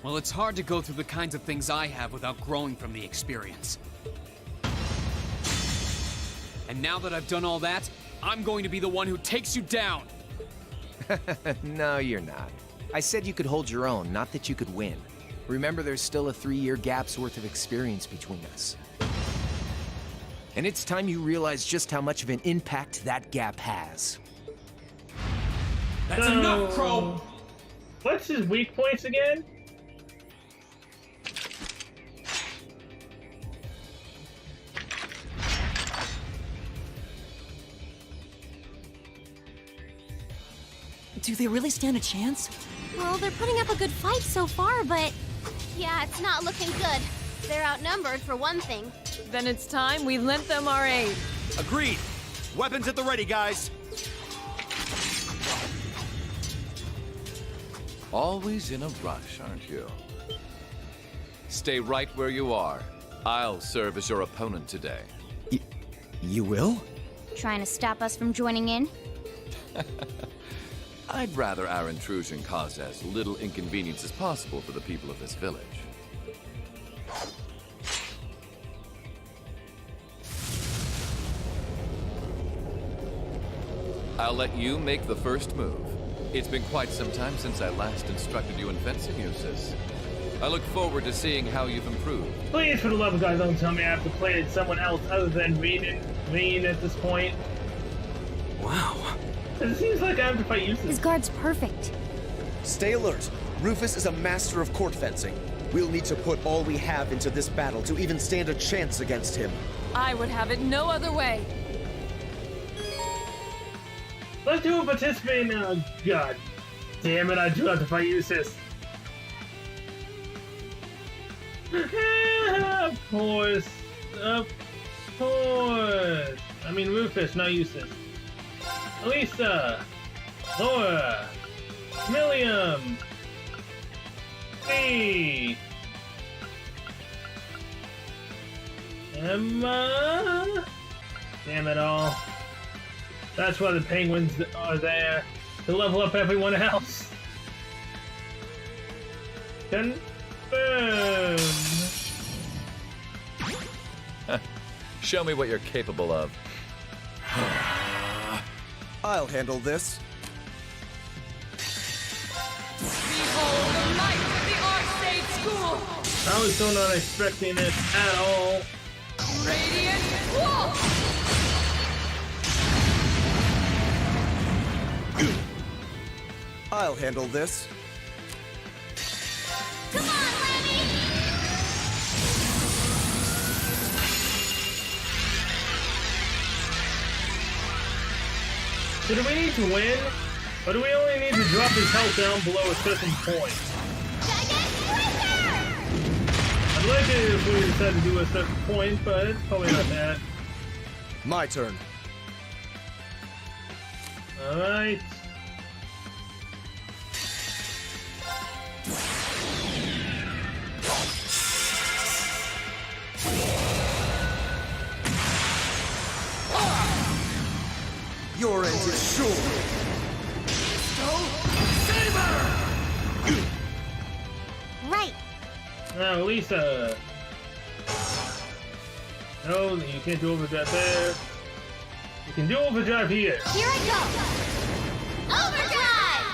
Well, it's hard to go through the kinds of things I have without growing from the experience. And now that I've done all that, I'm going to be the one who takes you down! No, you're not. I said you could hold your own, not that you could win. Remember, there's still a 3-year gap's worth of experience between us. And it's time you realize just how much of an impact that gap has. That's enough, Crow! What's his weak points again? Do they really stand a chance? Well, they're putting up a good fight so far, but... yeah, it's not looking good. They're outnumbered, for one thing. Then it's time we lent them our aid. Agreed. Weapons at the ready, guys. Always in a rush, aren't you? Stay right where you are. I'll serve as your opponent today. You will? Trying to stop us from joining in? I'd rather our intrusion cause as little inconvenience as possible for the people of this village. I'll let you make the first move. It's been quite some time since I last instructed you in fencing uses. I look forward to seeing how you've improved. Please, for the love of God, don't tell me I have to play as someone else other than Rean at this point. Wow. It seems like I have to fight Eustace. His guard's perfect. Stay alert. Rufus is a master of court fencing. We'll need to put all we have into this battle to even stand a chance against him. I would have it no other way. Let's do a participate now. God damn it, I do have to fight Eustace. Of course. Of course. I mean Rufus, not Eustace. Elisa. Laura. Milliam. Me. Emma. Damn it all. That's why the penguins are there. To level up everyone else. Confirm. Show me what you're capable of. I'll handle this. Behold the light of the Archsage School! I was so not expecting it at all. Radiant Wolf! I'll handle this. Come on, Lenny! So do we need to win? Or do we only need to drop his health down below a certain point? I'd like it if we decide to do a certain point, but it's probably not that. My turn. Alright. Your end is sure. Right. Now, Lisa. No, you can't do overdrive there. You can do overdrive here. Here I go. Overdrive!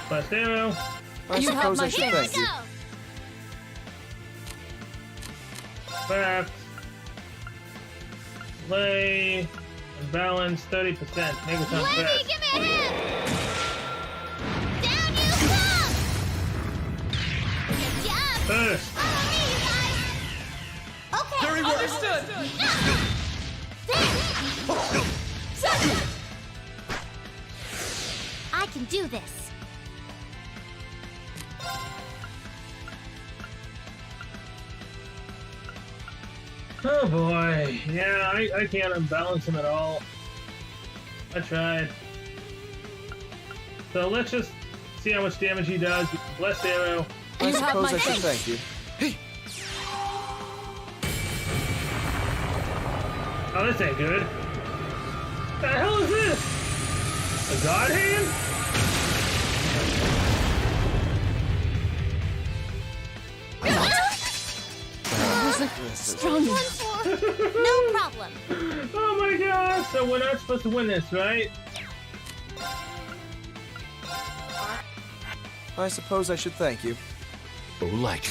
Blast arrow. I suppose I should thank you. Craft. Play. And balance 30%. Make it sound fast. Lenny, give me a hand! Down you come! Good job! First. Follow me, you guys! Okay, Very well. Understood! I can do this. Oh boy. Yeah, I can't unbalance him at all. I tried. So let's just see how much damage he does. Blessed arrow. I suppose I should thank you. Oh, this ain't good. What the hell is this? A god hand? Strong enough. No problem. Oh my god! So we're not supposed to win this, right? I suppose I should thank you. Oh, like.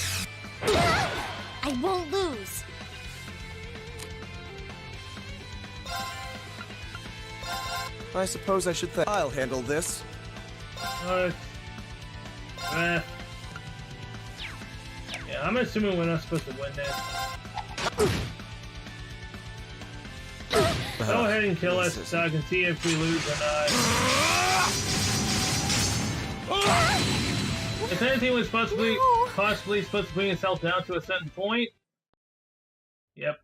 I won't lose. I suppose I should thank. I'll handle this. Yeah, I'm assuming we're not supposed to win this. Go ahead and kill us so I can see if we lose or not. If anything was possibly supposed to bring itself down to a certain point. Yep.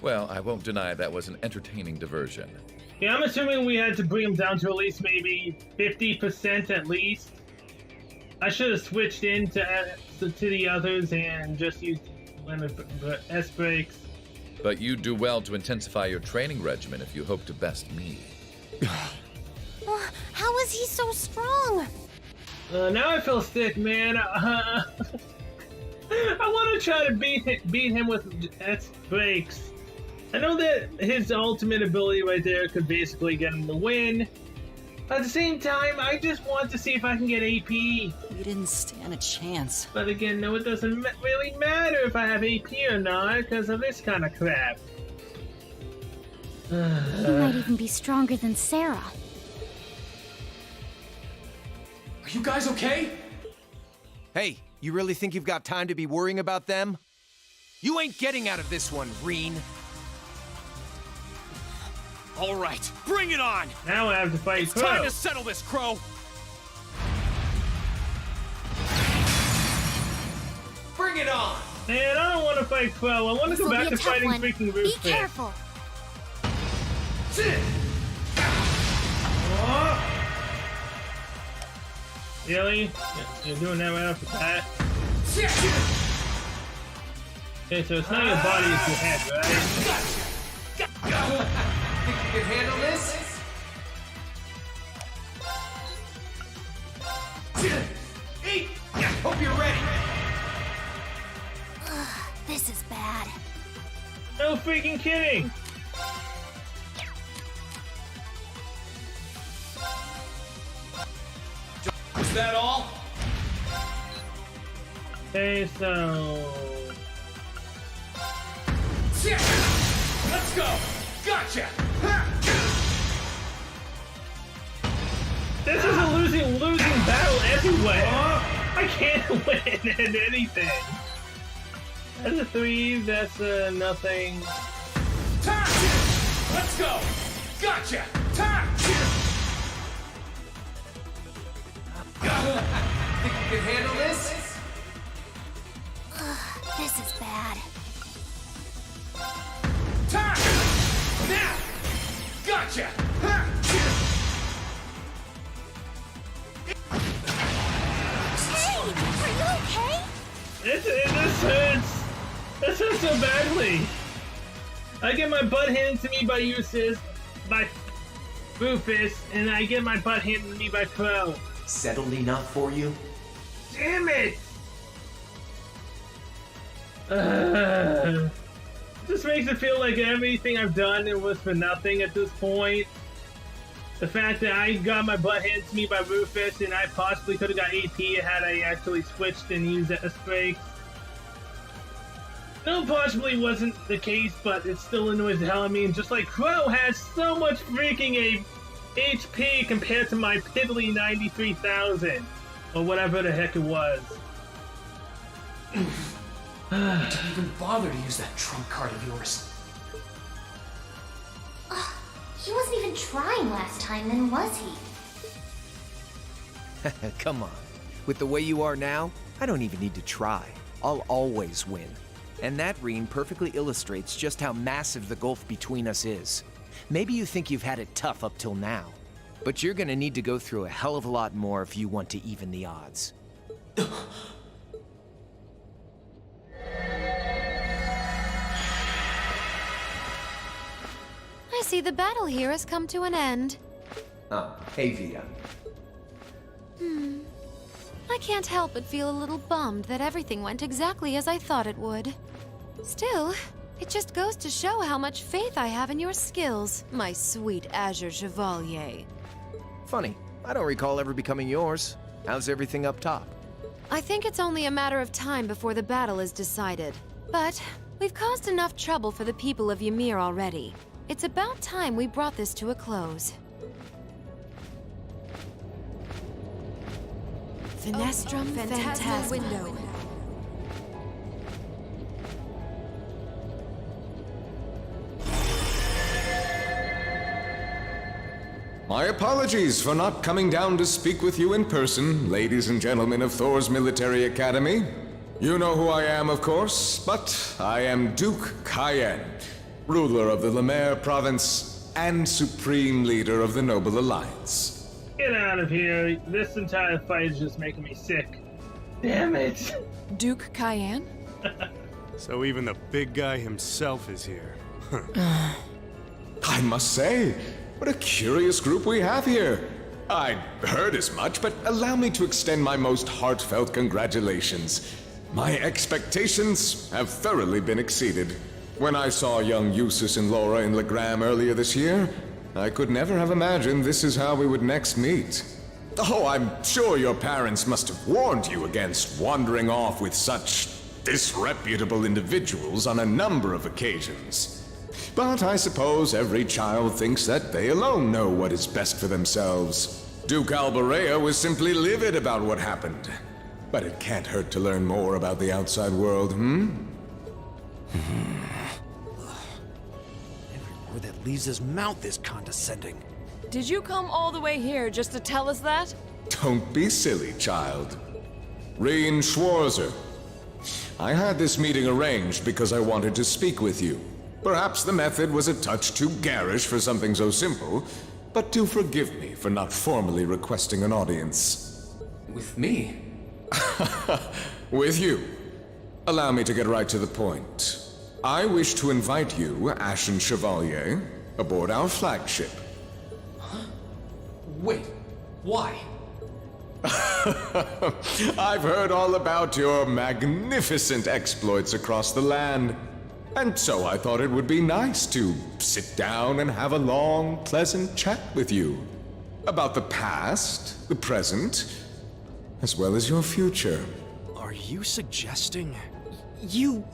Well, I won't deny that was an entertaining diversion. Yeah, I'm assuming we had to bring him down to at least maybe 50% at least. I should have switched into to the others and just used S breaks. But you'd do well to intensify your training regimen if you hope to best me. How is he so strong? Now I feel sick, man. I I want to try to beat him with S breaks. I know that his ultimate ability right there could basically get him the win. At the same time, I just want to see if I can get AP. You didn't stand a chance. But again, no, it doesn't really matter if I have AP or not because of this kind of crap. He might even be stronger than Sarah. Are you guys okay? Hey, you really think you've got time to be worrying about them? You ain't getting out of this one, Reen. All right, bring it on! Now I have to fight It's Crow. time to settle this, Crow! Bring it on! Man, I don't want to fight Crow. I want to go back to fighting freaking Roof Be careful. Oh. Really? You're doing that right off the bat? Okay, so it's not your body, it's your head, right? Think you can handle this? Eat! Hope you're ready! This is bad. No freaking kidding! Is that all? Okay, so... Let's go! Gotcha! This is a losing battle anyway. I can't win at anything. That's a 3, that's a nothing. Let's go! Gotcha! Think you can handle this? This is bad. Now! Gotcha! Hey, are you okay? This hurts. This hurts so badly. I get my butt handed to me by Rufus, and I get my butt handed to me by Crow. Settled enough for you? Damn it! Just makes it feel like everything I've done it was for nothing at this point. The fact that I got my butt handed to me by Rufus and I possibly could have got AP had I actually switched and used S-Breaks. No, possibly wasn't the case, but it still annoys the hell out of me. And just like Crow has so much freaking HP compared to my piddly 93,000 or whatever the heck it was. Didn't even bother to use that trump card of yours. He wasn't even trying last time, then was he? Come on. With the way you are now, I don't even need to try. I'll always win. And that, Reen, perfectly illustrates just how massive the gulf between us is. Maybe you think you've had it tough up till now, but you're gonna need to go through a hell of a lot more if you want to even the odds. I see the battle here has come to an end. Oh, hey, Vita. I can't help but feel a little bummed that everything went exactly as I thought it would. Still, it just goes to show how much faith I have in your skills, my sweet Azure Chevalier. Funny, I don't recall ever becoming yours. How's everything up top? I think it's only a matter of time before the battle is decided. But we've caused enough trouble for the people of Ymir already. It's about time we brought this to a close. Finestrum Phantasma Window. My apologies for not coming down to speak with you in person, ladies and gentlemen of Thor's Military Academy. You know who I am, of course, but I am Duke Cayenne, ruler of the Lemaire province and supreme leader of the Noble Alliance. Get out of here. This entire fight is just making me sick. Damn it. Duke Cayenne? So even the big guy himself is here. I must say, what a curious group we have here. I'd heard as much, but allow me to extend my most heartfelt congratulations. My expectations have thoroughly been exceeded. When I saw young Eustace and Laura in Legram earlier this year, I could never have imagined this is how we would next meet. Oh, I'm sure your parents must have warned you against wandering off with such disreputable individuals on a number of occasions. But I suppose every child thinks that they alone know what is best for themselves. Duke Alberea was simply livid about what happened. But it can't hurt to learn more about the outside world, Every word that leaves his mouth is condescending. Did you come all the way here just to tell us that? Don't be silly, child. Reen Schwarzer. I had this meeting arranged because I wanted to speak with you. Perhaps the method was a touch too garish for something so simple, but do forgive me for not formally requesting an audience. With me? With you. Allow me to get right to the point. I wish to invite you, Ashen Chevalier, aboard our flagship. Wait, why? I've heard all about your magnificent exploits across the land, and so I thought it would be nice to sit down and have a long, pleasant chat with you about the past, the present, as well as your future. Are you suggesting... You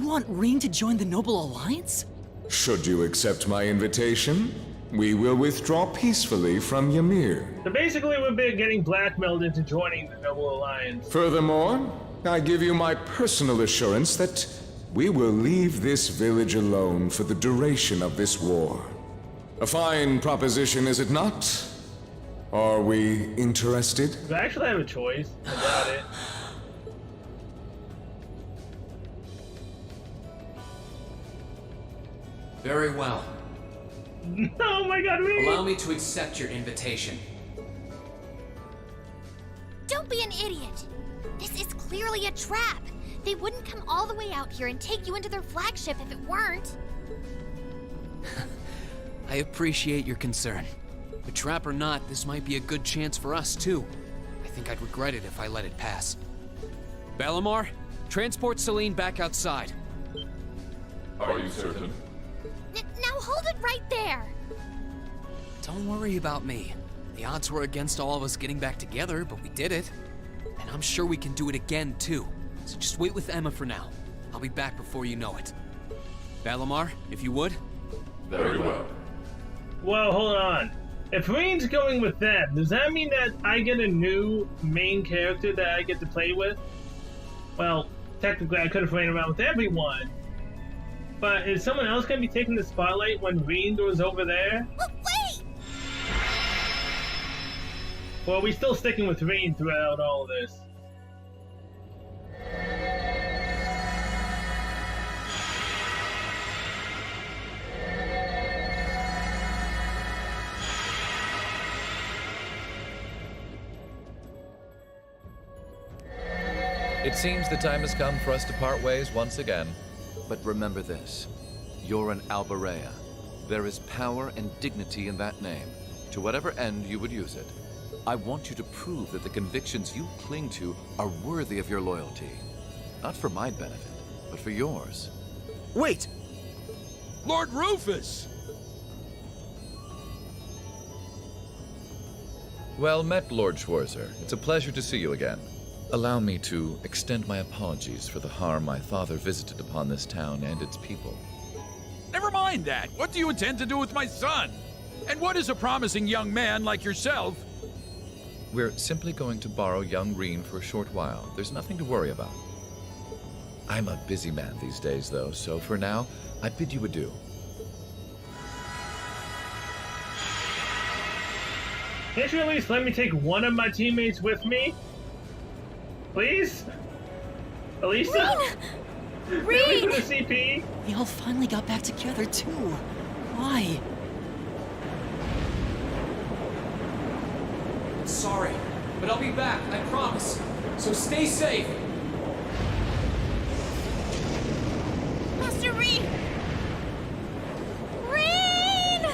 want Reen to join the Noble Alliance? Should you accept my invitation, we will withdraw peacefully from Ymir. So basically, we're getting blackmailed into joining the Noble Alliance. Furthermore, I give you my personal assurance that we will leave this village alone for the duration of this war. A fine proposition, is it not? Are we interested? Do I actually have a choice? I doubt it. Very well. Oh my god, really? Allow me to accept your invitation. Don't be an idiot! This is clearly a trap! They wouldn't come all the way out here and take you into their flagship if it weren't. I appreciate your concern. A trap or not, this might be a good chance for us, too. I think I'd regret it if I let it pass. Balamar, transport Celine back outside. Are you certain? Now hold it right there! Don't worry about me. The odds were against all of us getting back together, but we did it. And I'm sure we can do it again, too. So just wait with Emma for now. I'll be back before you know it. Balamar, if you would. Very well. Well, hold on. If Reen's going with them, does that mean that I get a new main character that I get to play with? Well, technically I could have ran around with everyone. But is someone else going to be taking the spotlight when Reen goes over there? Wait! Or are we still sticking with Reen throughout all of this? It seems the time has come for us to part ways once again. But remember this, you're an Alberea. There is power and dignity in that name, to whatever end you would use it. I want you to prove that the convictions you cling to are worthy of your loyalty. Not for my benefit, but for yours. Wait! Lord Rufus! Well met, Lord Schwarzer. It's a pleasure to see you again. Allow me to extend my apologies for the harm my father visited upon this town and its people. Never mind that. What do you intend to do with my son? And what is a promising young man like yourself? We're simply going to borrow young Reen for a short while. There's nothing to worry about. I'm a busy man these days, though, so for now, I bid you adieu. Can't you at least let me take one of my teammates with me? Please? Elisa? Really for the CP? They all finally got back together, too. Why? Sorry, but I'll be back, I promise. So stay safe. Master Reen! Reen!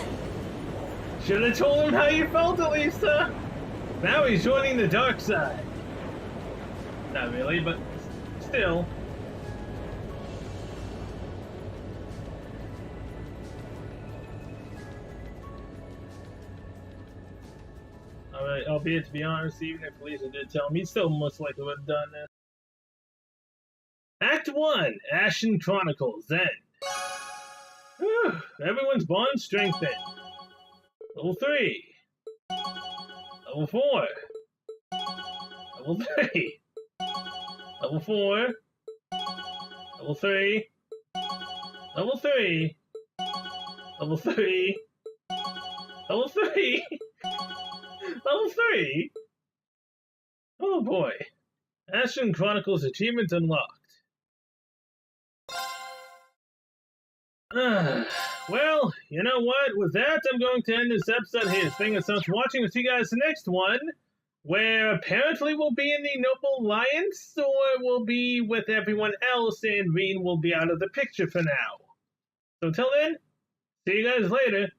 Should have told him how you felt, Elisa. Now he's joining the dark side. Not really, but still. Alright, albeit to be honest, even if Lisa did tell me, he still most likely would have done this. Act 1, Ashen Chronicles, End. Whew, everyone's bond strengthened. Level 3. Level 4. Level 3. Level 4. Level 3. Level 3. Level 3. Level 3. Level 3. Oh boy. Ashen Chronicles achievement unlocked. Well, you know what? With that, I'm going to end this episode here. Thank you so much for watching. I'll see you guys in the next one, where apparently we'll be in the Noble Alliance, or we'll be with everyone else, and Reen will be out of the picture for now. So until then, see you guys later.